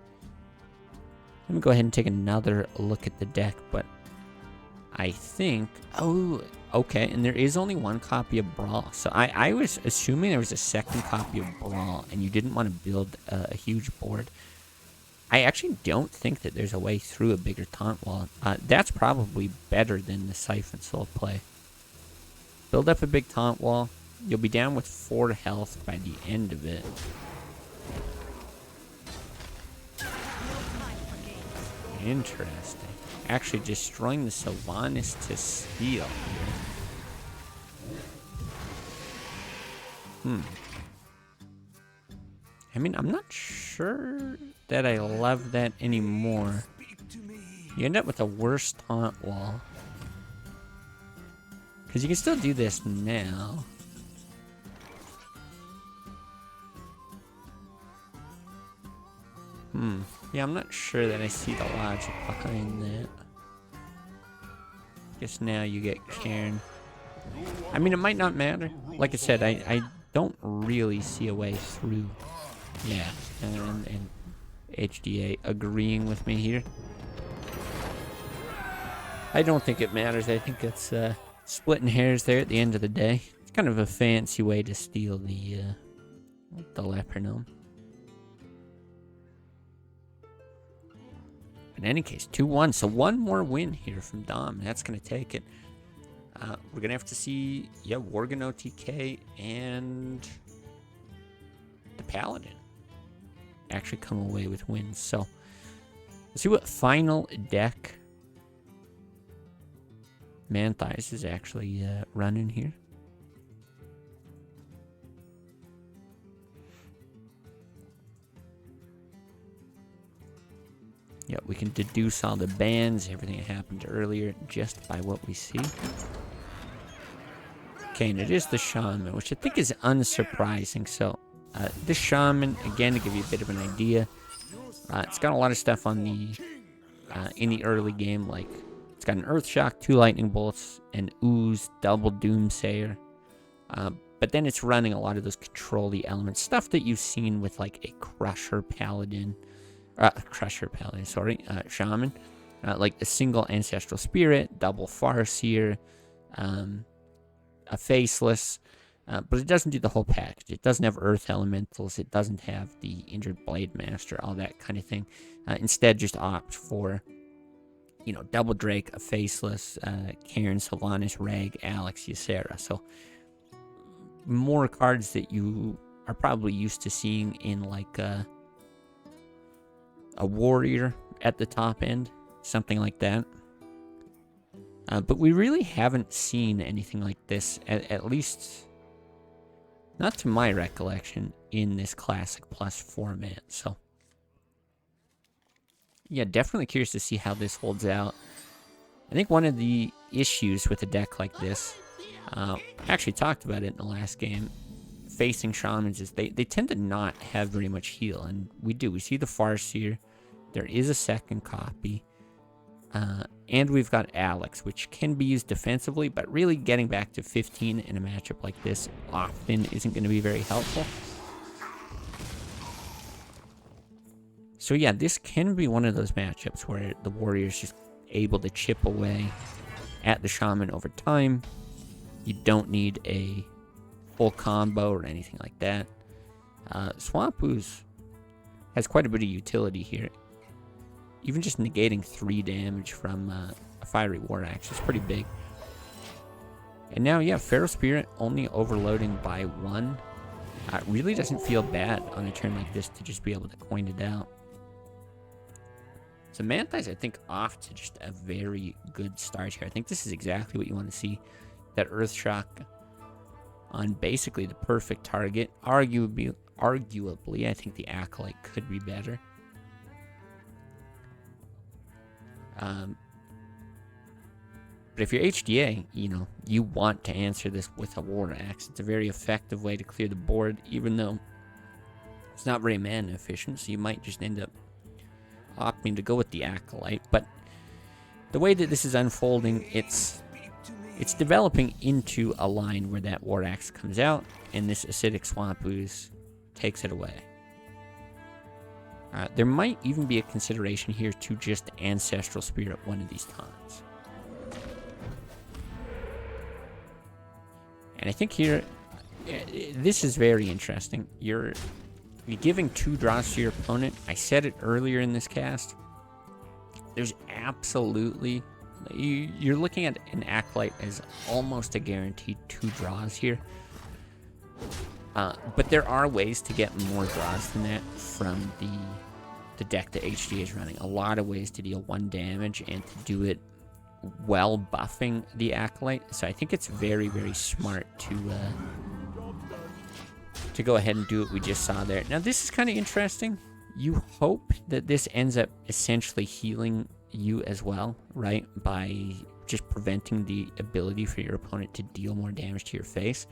Let me go ahead and take another look at the deck, but I think... Oh, okay, and there is only 1 copy of Brawl. So I was assuming there was a second copy of Brawl, and you didn't want to build a huge board. I actually don't think that there's a way through a bigger taunt wall. That's probably better than the Siphon Soul play. Build up a big taunt wall. You'll be down with 4 health by the end of it. Interesting. Actually destroying the Sylvanas to steal here. I mean, I'm not sure that I love that anymore. You end up with a worse taunt wall. Because you can still do this now. Yeah, I'm not sure that I see the logic behind that. Guess now you get Cairn. I mean, it might not matter. Like I said, I don't really see a way through. Yeah, and HDA agreeing with me here. I don't think it matters. I think it's splitting hairs there at the end of the day. It's kind of a fancy way to steal the Leper Gnome. In any case, 2-1. So 1 more win here from Dom. That's going to take it. We're going to have to see, yeah, Worgen OTK and the Paladin actually come away with wins. So let's see what final deck Manthias is actually running here. Yeah, we can deduce all the bans, everything that happened earlier, just by what we see. Okay, and it is the Shaman, which I think is unsurprising. So, this Shaman, again, to give you a bit of an idea, it's got a lot of stuff on the in the early game, like it's got an Earth Shock, 2 Lightning Bolts, an Ooze, double Doomsayer. But then it's running a lot of those control the elements, stuff that you've seen with like a Crusher Paladin. Shaman. Like a single Ancestral Spirit, double Farseer, a Faceless. But it doesn't do the whole package. It doesn't have Earth Elementals. It doesn't have the Injured Blade Master, all that kind of thing. Instead, just opt for, you know, Double Drake, a Faceless, Cairn, Sylvanas, Rag, Alex, Ysera. So, more cards that you are probably used to seeing in like a warrior at the top end, something like that. But we really haven't seen anything like this, at least not to my recollection, in this Classic Plus format. So, yeah, definitely curious to see how this holds out. I think one of the issues with a deck like this Actually talked about it in the last game. Facing shamans is they tend to not have very much heal, and we do. We see the Farseer. There is a second copy. And we've got Alex, which can be used defensively, but really getting back to 15 in a matchup like this often isn't going to be very helpful. So yeah, this can be one of those matchups where the warrior's just able to chip away at the shaman over time. You don't need a full combo or anything like that. Swamp Ooze has quite a bit of utility here. Even just negating 3 damage from a Fiery War Axe is pretty big. And now, yeah, Feral Spirit only overloading by 1. Really doesn't feel bad on a turn like this to just be able to coin it out. So Mantai's, I think, off to just a very good start here. I think this is exactly what you want to see. That Earth Shock on basically the perfect target. Arguably, I think the Acolyte could be better. But if you're HDA, you know, you want to answer this with a War Axe. It's a very effective way to clear the board, even though it's not very mana efficient, so you might just end up opting to go with the Acolyte. But the way that this is unfolding, it's developing into a line where that War Axe comes out, and this Acidic Swamp Ooze takes it away. There might even be a consideration here to just Ancestral Spirit one of these times. And I think here, this is very interesting. You're giving 2 draws to your opponent. I said it earlier in this cast. There's absolutely... You're looking at an Acolyte as almost a guaranteed 2 draws here. But there are ways to get more draws than that from the deck that HDA is running. A lot of ways to deal 1 damage and to do it while buffing the Acolyte. So I think it's very, very smart to go ahead and do what we just saw there. Now this is kind of interesting. You hope that this ends up essentially healing you as well, right? By just preventing the ability for your opponent to deal more damage to your face.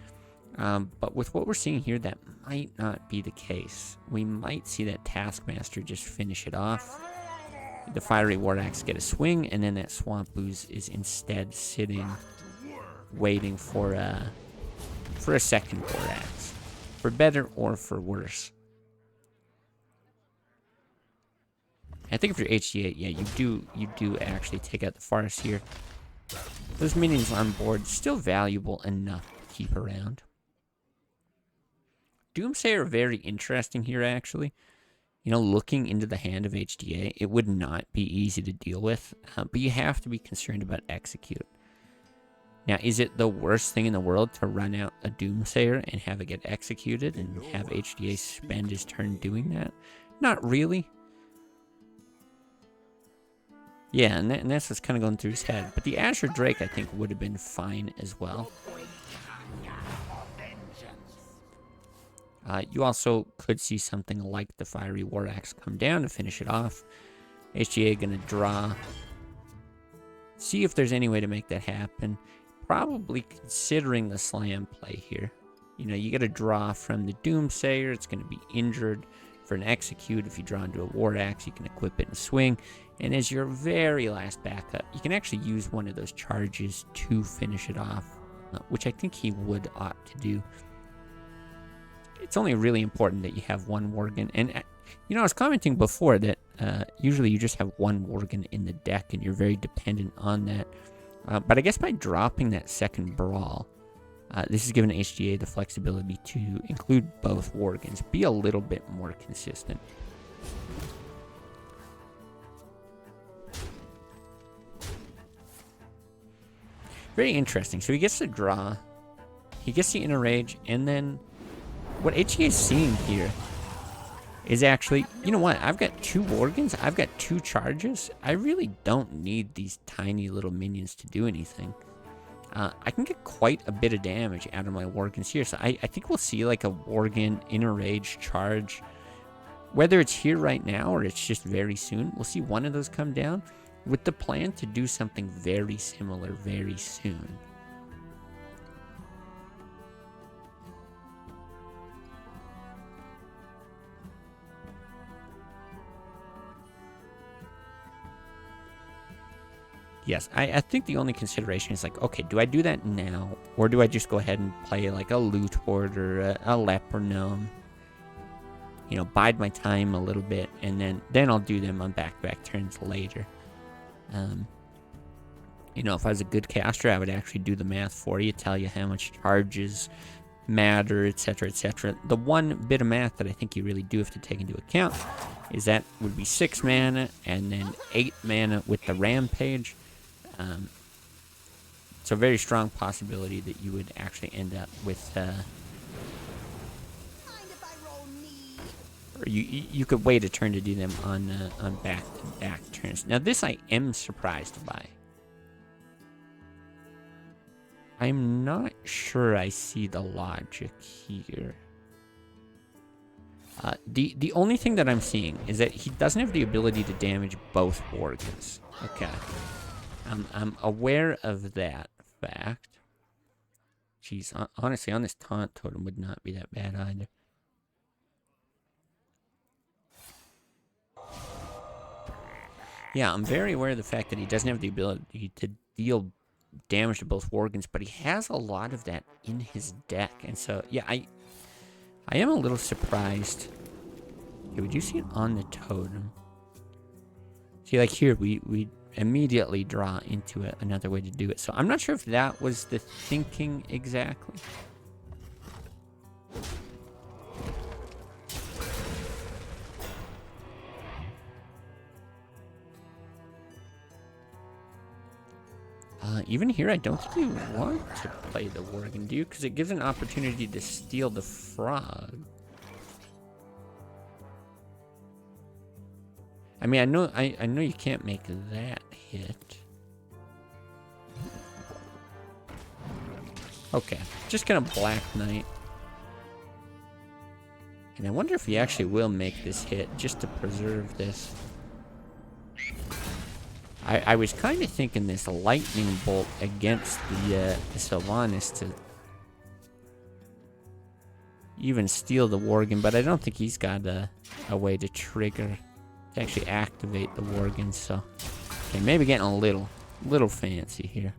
But with what we're seeing here, that might not be the case. We might see that Taskmaster just finish it off. The Fiery War Axe get a swing, and then that Swamp Ooze is instead sitting, waiting for a second War Axe, for better or for worse. I think if you're HDA, yeah, you do actually take out the Farce here. Those minions on board still valuable enough to keep around. Doomsayer very interesting here, actually. You know, looking into the hand of HDA, it would not be easy to deal with, but you have to be concerned about execute. Now, is it the worst thing in the world to run out a Doomsayer and have it get executed and have HDA spend his turn doing that? Not really. Yeah, and that's what's kind of going through his head. But the Azure Drake, I think, would have been fine as well. You also could see something like the Fiery War Axe come down to finish it off. HGA gonna draw. See if there's any way to make that happen. Probably considering the slam play here. You know, you get a draw from the Doomsayer. It's gonna be injured for an execute. If you draw into a War Axe, you can equip it and swing. And as your very last backup, you can actually use one of those charges to finish it off, which I think he would opt to do. It's only really important that you have 1 Worgen. And, you know, I was commenting before that usually you just have 1 Worgen in the deck and you're very dependent on that. But I guess by dropping that second Brawl, this has given HGA the flexibility to include both Worgens, be a little bit more consistent. Very interesting. So he gets to draw, he gets the Inner Rage, and then what HGA is seeing here is actually, you know what, I've got 2 Worgens, I've got 2 charges. I really don't need these tiny little minions to do anything. I can get quite a bit of damage out of my Worgens here, so I think we'll see like a Worgen Inner Rage charge. Whether it's here right now or it's just very soon, we'll see one of those come down with the plan to do something very similar very soon. Yes, I think the only consideration is like, okay, do I do that now? Or do I just go ahead and play like a loot horde or a leper gnome? You know, bide my time a little bit, and then I'll do them on back-to-back turns later. You know, if I was a good caster, I would actually do the math for you, tell you how much charges matter, etc., etc. The one bit of math that I think you really do have to take into account is that would be 6 mana and then 8 mana with the rampage. It's a very strong possibility that you would actually end up with or you could wait a turn to do them on back-to-back turns. Now this I am surprised by. I'm not sure I see the logic here. The only thing that I'm seeing is that he doesn't have the ability to damage both organs. Okay. I'm aware of that fact. Jeez, honestly, on this taunt totem would not be that bad either. Yeah, I'm very aware of the fact that he doesn't have the ability to deal damage to both organs, but he has a lot of that in his deck, and so yeah, I am a little surprised. Okay, would you see it on the totem? See, like here, we immediately draw into another way to do it. So I'm not sure if that was the thinking exactly. Even here, I don't think we want to play the Worgen, do you? Because it gives an opportunity to steal the frog. I mean, I know you can't make that hit. Okay, just gonna Black Knight. And I wonder if he actually will make this hit just to preserve this. I was kind of thinking this lightning bolt against the Sylvanas to even steal the Worgen, but I don't think he's got a way to trigger, to actually activate the Worgen, so... Okay, maybe getting a little fancy here.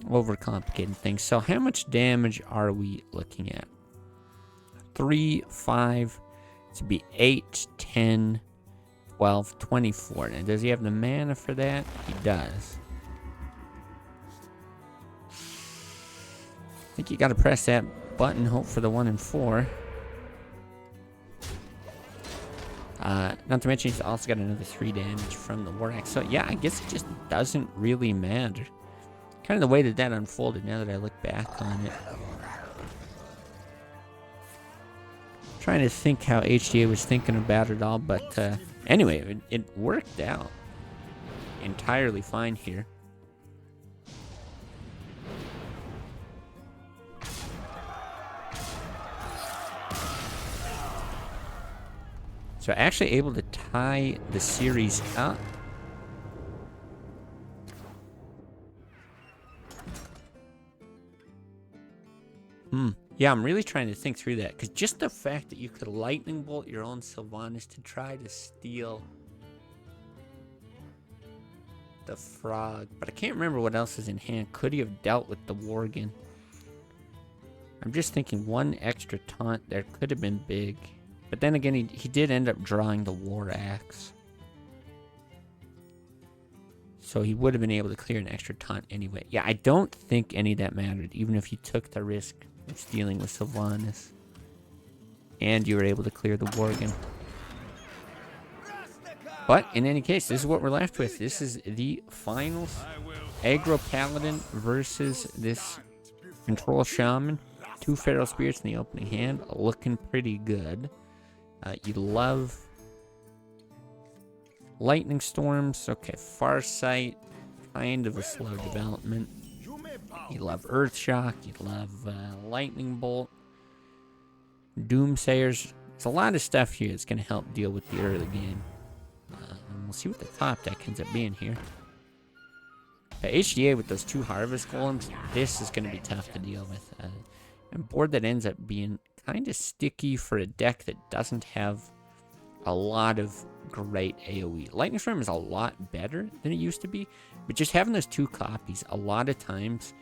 Overcomplicating things. So how much damage are we looking at? 3, 5, to be 8, 10... 12, 24. Now, does he have the mana for that? He does. I think you gotta press that button, hope for the 1 and 4. Not to mention he's also got another 3 damage from the War Axe. So yeah, I guess it just doesn't really matter. Kind of the way that unfolded now that I look back on it. Trying to think how HDA was thinking about it all, but anyway, it worked out entirely fine here. So actually able to tie the series up. Yeah, I'm really trying to think through that, because just the fact that you could lightning bolt your own Sylvanas to try to steal the frog, but I can't remember what else is in hand. Could he have dealt with the Worgen? I'm just thinking one extra taunt there could have been big, but then again, he did end up drawing the War Axe, so he would have been able to clear an extra taunt anyway. Yeah, I don't think any of that mattered, even if he took the risk of stealing with Sylvanas, and you were able to clear the Worgen. But in any case, this is what we're left with. This is the finals. Aggro Paladin versus this Control Shaman. 2 Feral Spirits in the opening hand, looking pretty good. You love Lightning Storms. Okay, Farsight, kind of a slow development. You love Earth Shock, you love Lightning Bolt, Doomsayers. There's a lot of stuff here that's going to help deal with the early game. And we'll see what the top deck ends up being here. HDA with those 2 Harvest Golems, this is going to be tough to deal with. A board that ends up being kind of sticky for a deck that doesn't have a lot of great AoE. Lightning Storm is a lot better than it used to be, but just having those 2 copies, a lot of times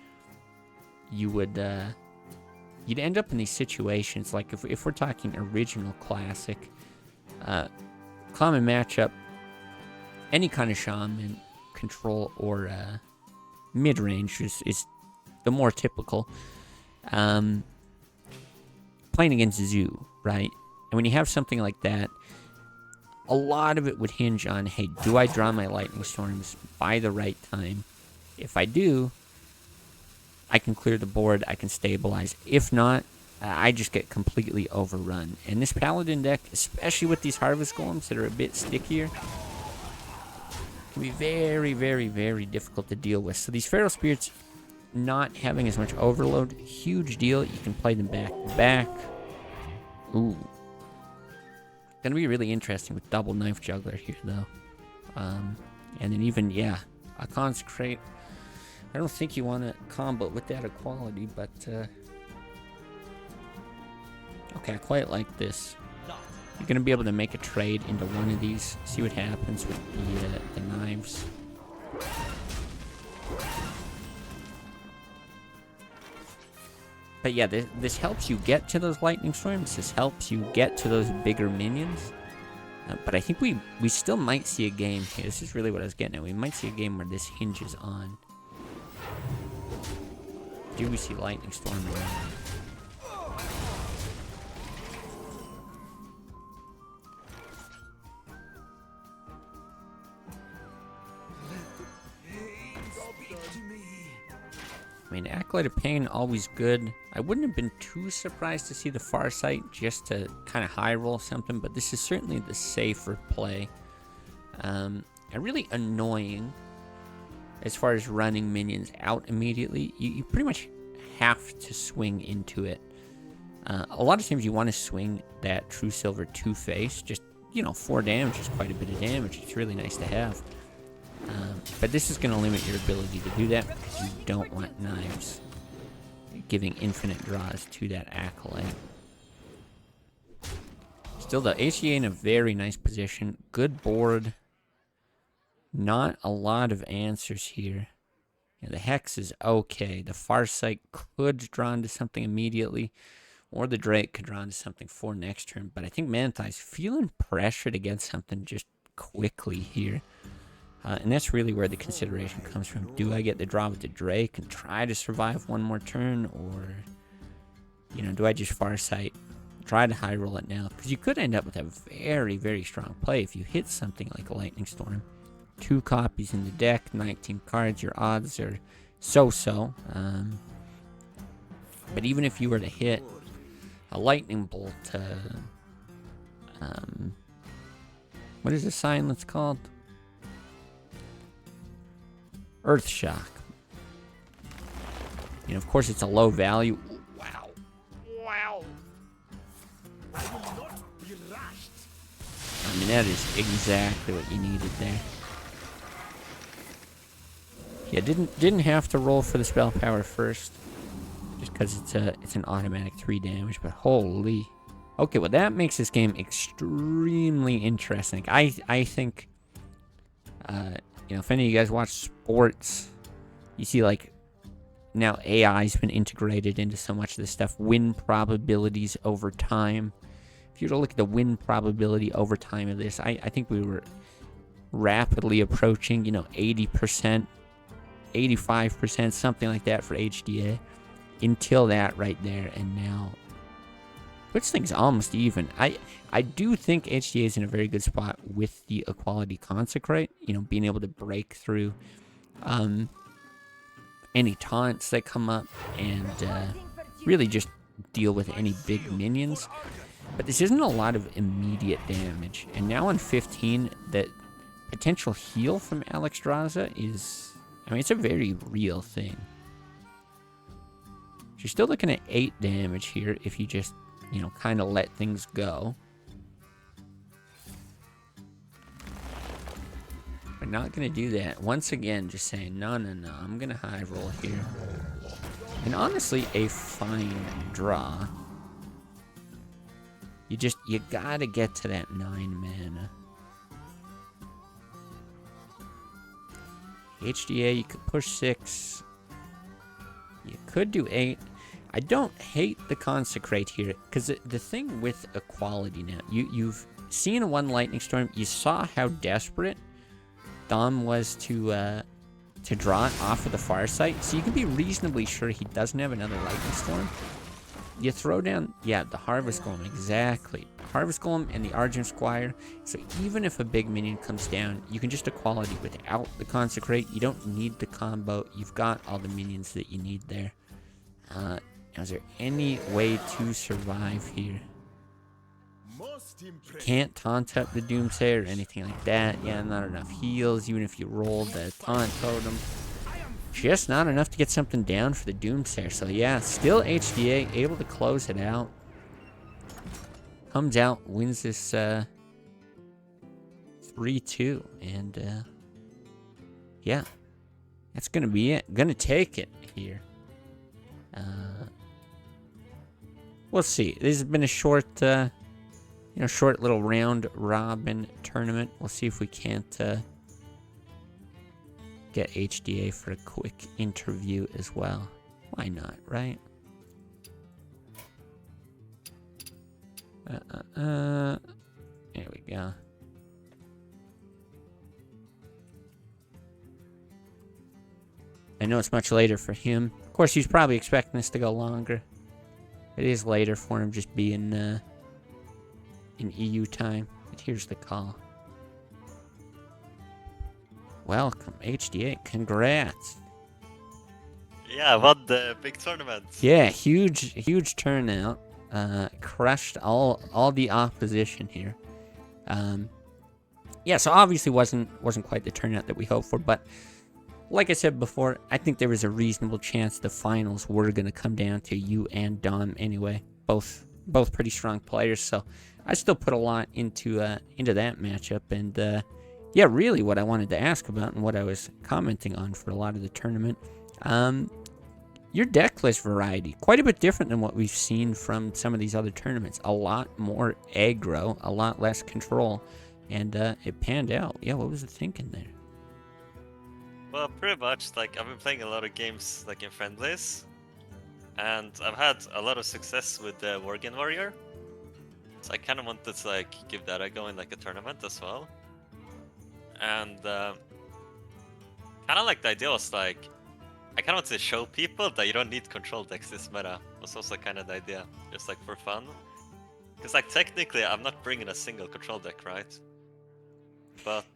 you would you'd end up in these situations like if we're talking original classic, common matchup, any kind of shaman, control, or mid-range is the more typical. Playing against Zoo, right? And when you have something like that, a lot of it would hinge on, hey, do I draw my Lightning Storms by the right time? If I do, I can clear the board, I can stabilize. If not, I just get completely overrun. And this Paladin deck, especially with these Harvest Golems that are a bit stickier, can be very, very, very difficult to deal with. So these Feral Spirits not having as much overload, huge deal. You can play them back to back. Ooh. Gonna be really interesting with double Knife Juggler here, though. And then even, yeah, a Consecrate. I don't think you want to combo with that equality, but okay, I quite like this. You're gonna be able to make a trade into one of these, see what happens with the knives. But yeah, this helps you get to those Lightning Storms. This helps you get to those bigger minions. But I think we still might see a game here. This is really what I was getting at. We might see a game where this hinges on. Do we see Lightning Storm around? I mean, Acolyte of Pain, always good. I wouldn't have been too surprised to see the Farsight just to kind of high roll something, but this is certainly the safer play. And really annoying as far as running minions out immediately. You pretty much have to swing into it. A lot of times you want to swing that True Silver Two-Face. Just, 4 damage is quite a bit of damage. It's really nice to have. But this is going to limit your ability to do that because you don't want knives giving infinite draws to that Acolyte. Still, the HDA in a very nice position. Good board. Not a lot of answers here. Yeah, the Hex is okay. The Farsight could draw into something immediately, or the Drake could draw into something for next turn. But I think Manthai's feeling pressured against something just quickly here. And that's really where the consideration comes from. Do I get the draw with the Drake and try to survive one more turn? Or, do I just Farsight, try to high roll it now? Because you could end up with a very, very strong play if you hit something like a Lightning Storm. 2 copies in the deck, 19 cards, your odds are so-so. But even if you were to hit a Lightning Bolt, what is the sign that's called? Earth Shock. Of course, it's a low value. Ooh, wow. Wow. I mean, that is exactly what you needed there. Yeah, didn't have to roll for the spell power first, just because it's an automatic 3 damage. But holy, okay, well that makes this game extremely interesting. I think. If any of you guys watch sports, you see now AI's been integrated into so much of this stuff. Win probabilities over time. If you were to look at the win probability over time of this, I think we were rapidly approaching, 80%, 85%, something like that for HDA. Until that right there, and now puts things almost even. I do think HDA is in a very good spot with the Equality Consecrate, being able to break through any taunts that come up and really just deal with any big minions. But this isn't a lot of immediate damage. And now on 15, that potential heal from Alexstrasza is, it's a very real thing. You're still looking at 8 damage here if you just, kind of let things go. We're not going to do that. Once again, just saying, no, I'm going to high roll here. And honestly, a fine draw. You gotta get to that 9 mana. HDA, you could push 6. You could do 8. I don't hate the Consecrate here, because the thing with Equality now, you've seen a 1 Lightning Storm, you saw how desperate Dom was to draw it off of the far side, so you can be reasonably sure he doesn't have another Lightning Storm. You throw down, yeah, the Harvest Golem, exactly. Harvest Golem and the Argent Squire, so even if a big minion comes down, you can just Equality without the Consecrate. You don't need the combo. You've got all the minions that you need there. Is there any way to survive here? You can't taunt up the Doomsayer or anything like that. Yeah, not enough heals, even if you rolled the taunt totem. Just not enough to get something down for the Doomsayer. So yeah, still HDA, able to close it out. Comes out, wins this 3-2. And yeah, that's going to be it. Going to take it here. We'll see. This has been a short, short little round robin tournament. We'll see if we can't get HDA for a quick interview as well. Why not, right? There we go. I know it's much later for him. Of course, he's probably expecting this to go longer. It is later for him, just being in EU time. But here's the call. Welcome, HDA. Congrats.
Yeah, I won the big tournament.
Yeah, huge turnout. Crushed all the opposition here. Yeah, so obviously wasn't quite the turnout that we hoped for, but like I said before, I think there was a reasonable chance the finals were going to come down to you and Dom anyway. Both pretty strong players, so I still put a lot into that matchup. And yeah, really what I wanted to ask about and what I was commenting on for a lot of the tournament, your deck list variety, quite a bit different than what we've seen from some of these other tournaments. A lot more aggro, a lot less control, and it panned out. Yeah, what was the thinking there?
Well, pretty much, like, I've been playing a lot of games, like, in friendlies, and I've had a lot of success with the Worgen Warrior, so I kind of wanted to, like, give that a go in, like, a tournament as well. And kind of like the idea was, like, I kind of want to show people that you don't need control decks this meta. Was also kind of the idea, just, like, for fun. Because, like, technically, I'm not bringing a single control deck, right? But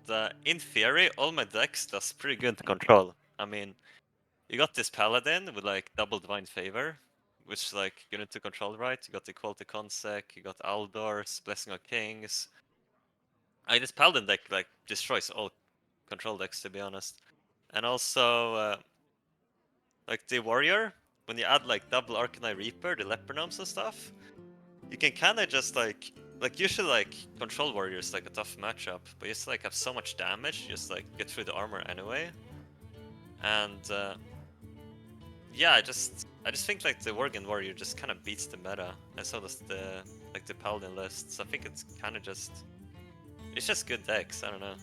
in theory, all my decks does pretty good control. I mean, you got this Paladin with like double Divine Favor, which like you need to control, right? You got the Equality Consec, you got Aldor's Blessing of Kings. This Paladin deck like destroys all control decks, to be honest. And also like the Warrior, when you add like double Arcanine Reaper, the Leper Gnomes and stuff, you can kind of just like usually like control warrior is like a tough matchup, but you just like have so much damage, you just like get through the armor anyway. And yeah, I just think like the Worgen warrior just kind of beats the meta, and so does the paladin list. So I think it's kind of it's just good decks. I don't know.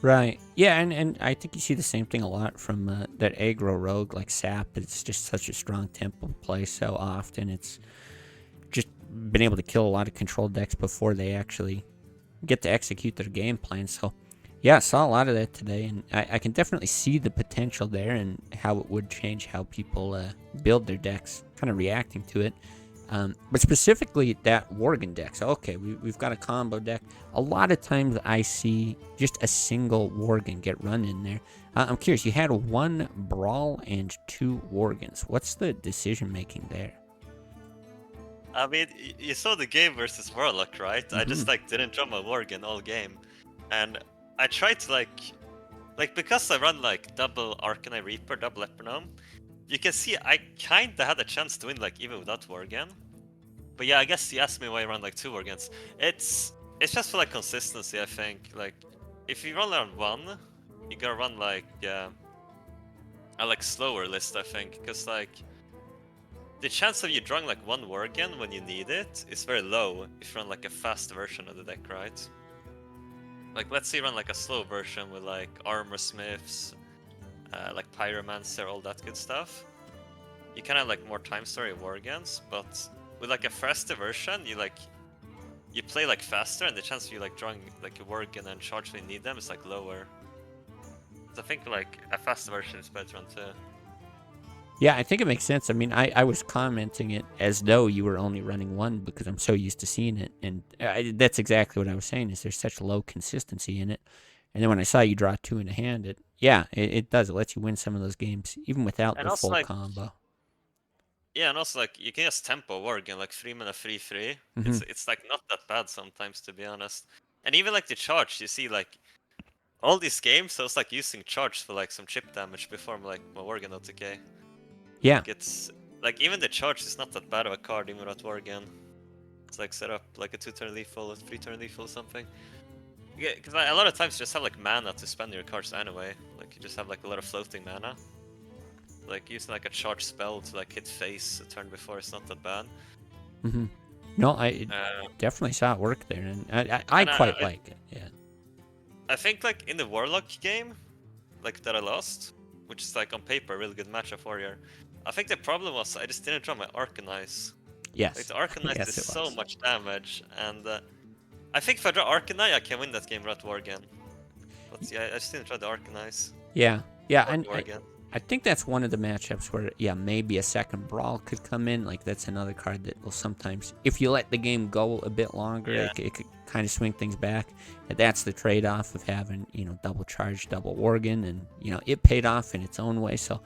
Right. Yeah, and I think you see the same thing a lot from that aggro rogue like Sap. It's just such a strong tempo play so often. It's just been able to kill a lot of control decks before they actually get to execute their game plan. So yeah, I saw a lot of that today, and I can definitely see the potential there and how it would change how people build their decks, kind of reacting to it. But specifically that Worgen deck. So okay, we've got a combo deck. A lot of times I see just a single Worgen get run in there. I'm curious, you had 1 Brawl and 2 Worgens. What's the decision making there?
I mean, you saw the game versus Warlock, right? I just like didn't draw my Worgen all game, and I tried to like because I run like double Arcanine Reaper, double Leper Gnome, you can see I kinda had a chance to win like even without Worgen. But yeah, I guess you asked me why I run like 2 Worgens. It's just for like consistency, I think. Like if you run around 1, you gotta run like a like slower list, I think, because like the chance of you drawing like one Worgen when you need it is very low if you run like a fast version of the deck, right? Like let's say you run like a slow version with like Armor Smiths, like Pyromancer, all that good stuff. You can have like more time story Worgens, but with like a faster version, you play like faster, and the chance of you like drawing like a Worgen and charge when you need them is like lower. So I think like a faster version is better on too.
Yeah, I think it makes sense. I mean, I was commenting it as though you were only running one because I'm so used to seeing it. And that's exactly what I was saying, is there's such low consistency in it. And then when I saw you draw 2 in a hand, it does. It lets you win some of those games, even without
And
the
also
full
like,
combo.
yeah, and also like you can just tempo Worgen like 3 mana 3/3.
Mhm.
It's like not that bad sometimes, to be honest. And even like the charge, you see like all these games, I was like using charge for like some chip damage before like my Worgen OTK.
Yeah.
Like it's like even the charge is not that bad of a card even without Worgen. It's like set up like a 2-turn lethal or 3-turn lethal or something. Yeah, because a lot of times you just have like mana to spend your cards anyway. Like you just have like a lot of floating mana. Like using like a charge spell to like hit face a turn before is not that bad.
Hmm. No, I definitely saw it work there, and I quite like it. Yeah.
I think like in the Warlock game, like that I lost, which is like on paper a really good matchup warrior. I think the problem was I just didn't draw my Arcanite.
Yes.
Like the Arcanite
Yes,
is
it
so
was.
much damage, and I think if I draw Arcanite, I can win that game without Worgen. But yeah, I just didn't draw the Arcanite.
Yeah. Yeah,
Or
and
Worgen.
I think that's one of the matchups where, yeah, maybe a second Brawl could come in. Like, that's another card that will sometimes, if you let the game go a bit longer,
Yeah.
it could kind of swing things back. And that's the trade-off of having, double charge, double Worgen, and, it paid off in its own way. So,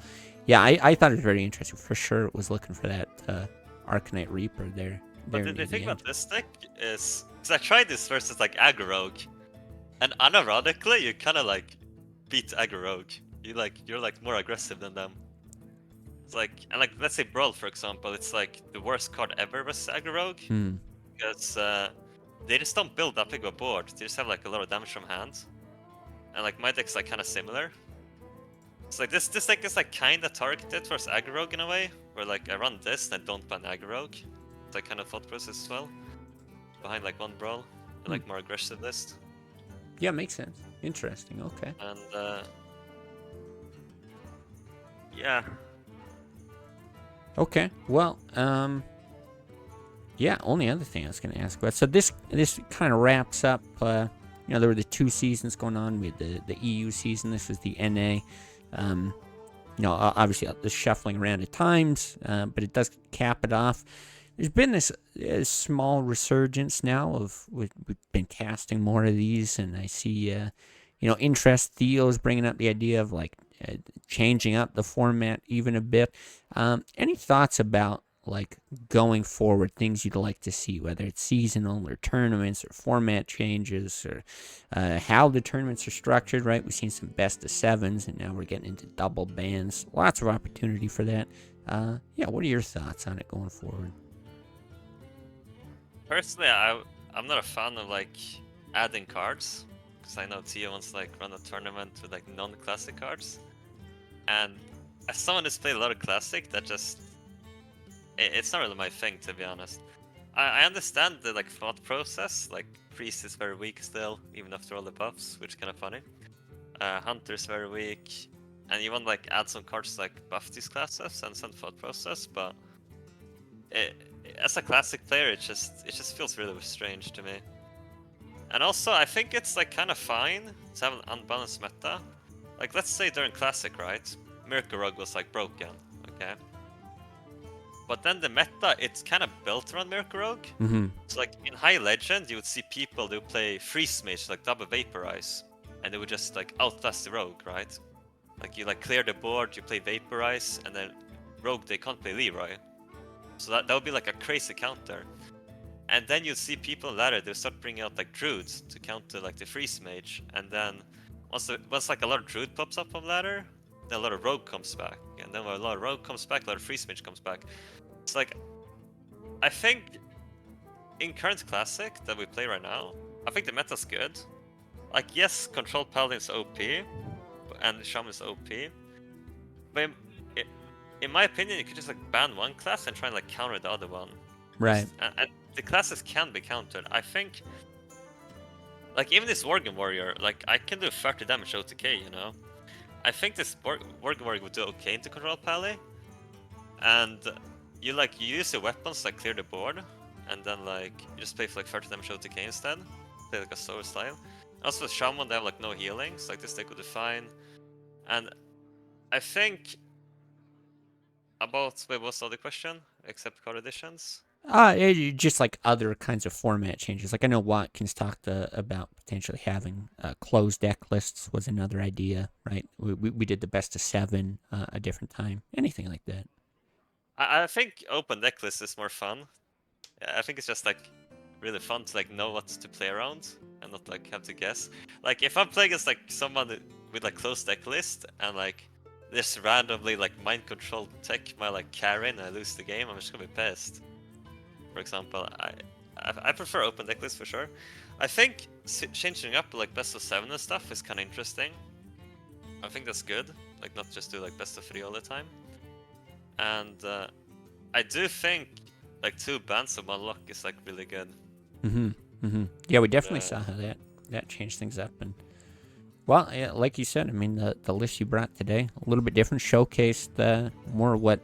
yeah, I thought it was very interesting. For sure, it was looking for that Arcanite Reaper there.
But
near
the thing
end.
about this deck is, because I tried this versus like Aggro Rogue, and unironically you kind of like beat Aggro Rogue. You're like more aggressive than them. It's like, and like let's say Brawl for example, it's like the worst card ever versus Aggro Rogue,
Hmm.
because they just don't build that big of a board. They just have like a lot of damage from hand, and like my deck's like kind of similar. It's like this deck is like kind of targeted towards Aggro Rogue in a way, where like I run this and I don't ban Aggro Rogue. It's like kind of thought process as well, behind like one Brawl, and like more aggressive list.
Yeah, makes sense. Interesting. Okay.
And yeah,
Okay. Well, yeah. Only other thing I was going to ask about. So this kind of wraps up. There were the 2 seasons going on. We had the EU season. This was the NA. Obviously the shuffling around at times, but it does cap it off. There's been this small resurgence now of we've been casting more of these, and I see interest. Theo's bringing up the idea of like changing up the format even a bit. Any thoughts about like going forward, things you'd like to see, whether it's seasonal or tournaments or format changes or how the tournaments are structured, right? We've seen some best of 7s, and now we're getting into double bans. Lots of opportunity for that. What are your thoughts on it going forward?
personally, I'm not a fan of like adding cards, because I know Tia wants to like run a tournament with like non-classic cards, and as someone who's played a lot of classic, that just it's not really my thing, to be honest. I understand the like thought process. Like Priest is very weak still, even after all the buffs, which is kind of funny. Hunter is very weak, and you want to like add some cards to, like buff these classes and some thought process, but as a classic player, it just feels really strange to me. And also, I think it's like kind of fine to have an unbalanced meta. Like let's say during classic, right? Miracle Rug was like broken, okay? But then the meta, it's kind of built around Miracle Rogue.
Mm-hmm.
So like in High Legend, you would see people who play Freeze Mage, like double Vaporize, and they would just like outlast the Rogue, right? Like you like clear the board, you play Vaporize, and then Rogue, they can't play Leroy. So that would be like a crazy counter. And then you'll see people in ladder, they'll start bringing out like Druids to counter like the Freeze Mage, and then once like a lot of Druid pops up on ladder, then a lot of Rogue comes back, and then when a lot of Rogue comes back, a lot of Freeze Mage comes back. It's like, I think in current classic that we play right now, I think the meta's good. Like yes, Control Paladin's OP, and Shaman's OP, but in my opinion, you could just like ban one class and try and like counter the other one.
Right.
And the classes can be countered. I think, like even this Worgen Warrior, like I can do 30 damage OTK, you know. I think this Worgen Warrior would do okay into control Pally, and you use your weapons like clear the board, and then like you just play for like 30 damage OTK instead. Play like a slower style. Also, with Shaman, they have like no healings. Like this deck would do fine, and I think about wait, what's the other question? Except card additions.
Just like other kinds of format changes. Like I know Watkins talked about potentially having closed deck lists was another idea, right? We did the best of 7 a different time. Anything like that.
I think open deck list is more fun. Yeah, I think it's just like really fun to like know what to play around and not like have to guess. Like if I'm playing against like someone with like closed deck list and like this randomly like mind control tech might like carry and I lose the game, I'm just gonna be pissed. For example, I prefer open deck list for sure. I think changing up like best of 7 and stuff is kind of interesting. I think that's good. Like not just do like best of 3 all the time. And I do think like 2 bans of 1 lock is like really good.
Yeah, we definitely saw how that changed things up. And well, yeah, like you said, I mean the list you brought today a little bit different, showcased more what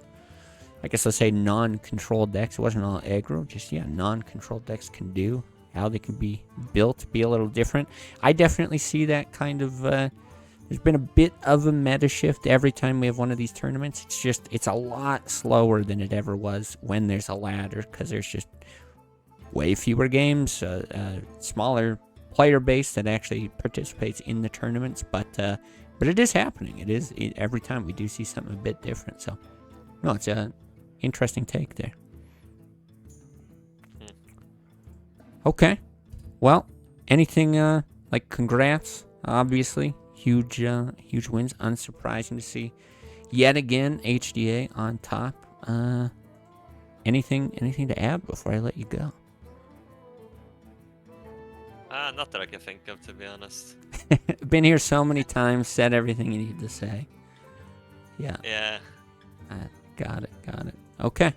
I guess let's say non-controlled decks. It wasn't all aggro, just non-controlled decks can do, how they can be built to be a little different. I definitely see that kind of. There's been a bit of a meta shift every time we have one of these tournaments. It's a lot slower than it ever was when there's a ladder, because there's just way fewer games, smaller player base that actually participates in the tournaments. But it is happening. Every time we do see something a bit different. So no, it's a interesting take there. Okay, well, anything like congrats, obviously. Huge wins. Unsurprising to see yet again HDA on top. Anything to add before I let you go?
Not that I can think of, to be honest.
Been here so many times, said everything you need to say. Yeah.
Yeah.
Got it. Okay.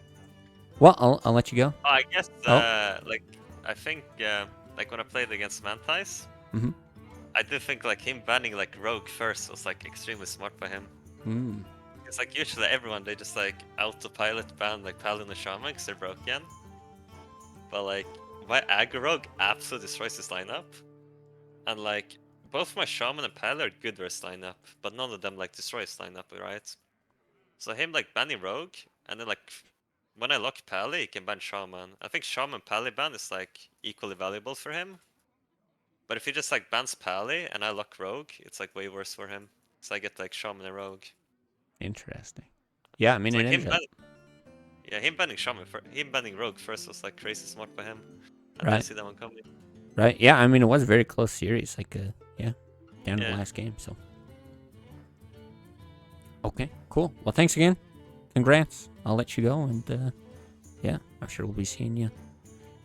Well, I'll let you go.
Oh, I guess like I think like when I played against Mantis, I do think like him banning like Rogue first was like extremely smart by him. It's like usually everyone they just like autopilot ban like Paladin and Shaman because they're broken. But like my aggro Rogue absolutely destroys his lineup. And like both my Shaman and Paladin are good versus lineup, but none of them like destroy his lineup, right? So him like banning Rogue, and then like when I lock Pally, he can ban Shaman. I think Shaman Pally ban is like equally valuable for him. But if he just like bans Pally and I lock Rogue, it's like way worse for him. So I get like Shaman and Rogue.
Interesting. Yeah, I mean,
like
it
him banning Shaman, him banning Rogue first was like crazy smart by him. I
Right.
didn't see that one coming.
Right. Yeah, I mean, it was a very close series. Like, down to the last game. So. Okay, cool. Well, thanks again. Congrats. I'll let you go, and I'm sure we'll be seeing you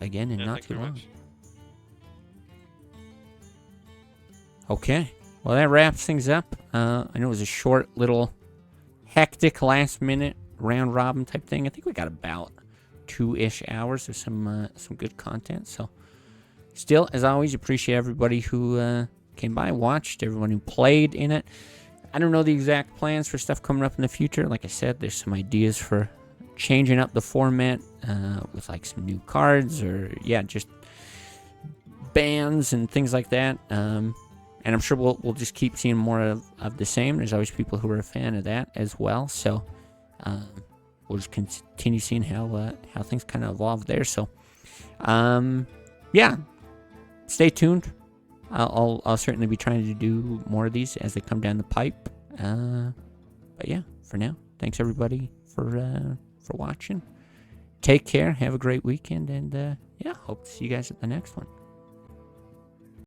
again in not too long.
Much.
Okay, well, that wraps things up. I know it was a short, little, hectic, last-minute round robin type thing. I think we got about 2-ish hours of some good content. So, still, as always, appreciate everybody who came by, watched, everyone who played in it. I don't know the exact plans for stuff coming up in the future. Like I said, there's some ideas for changing up the format with like some new cards or just bans and things like that. And I'm sure we'll just keep seeing more of the same. There's always people who are a fan of that as well. So we'll just continue seeing how things kind of evolve there. So stay tuned. I'll certainly be trying to do more of these as they come down the pipe. But yeah, for now, thanks everybody for watching. Take care. Have a great weekend, and hope to see you guys at the next one.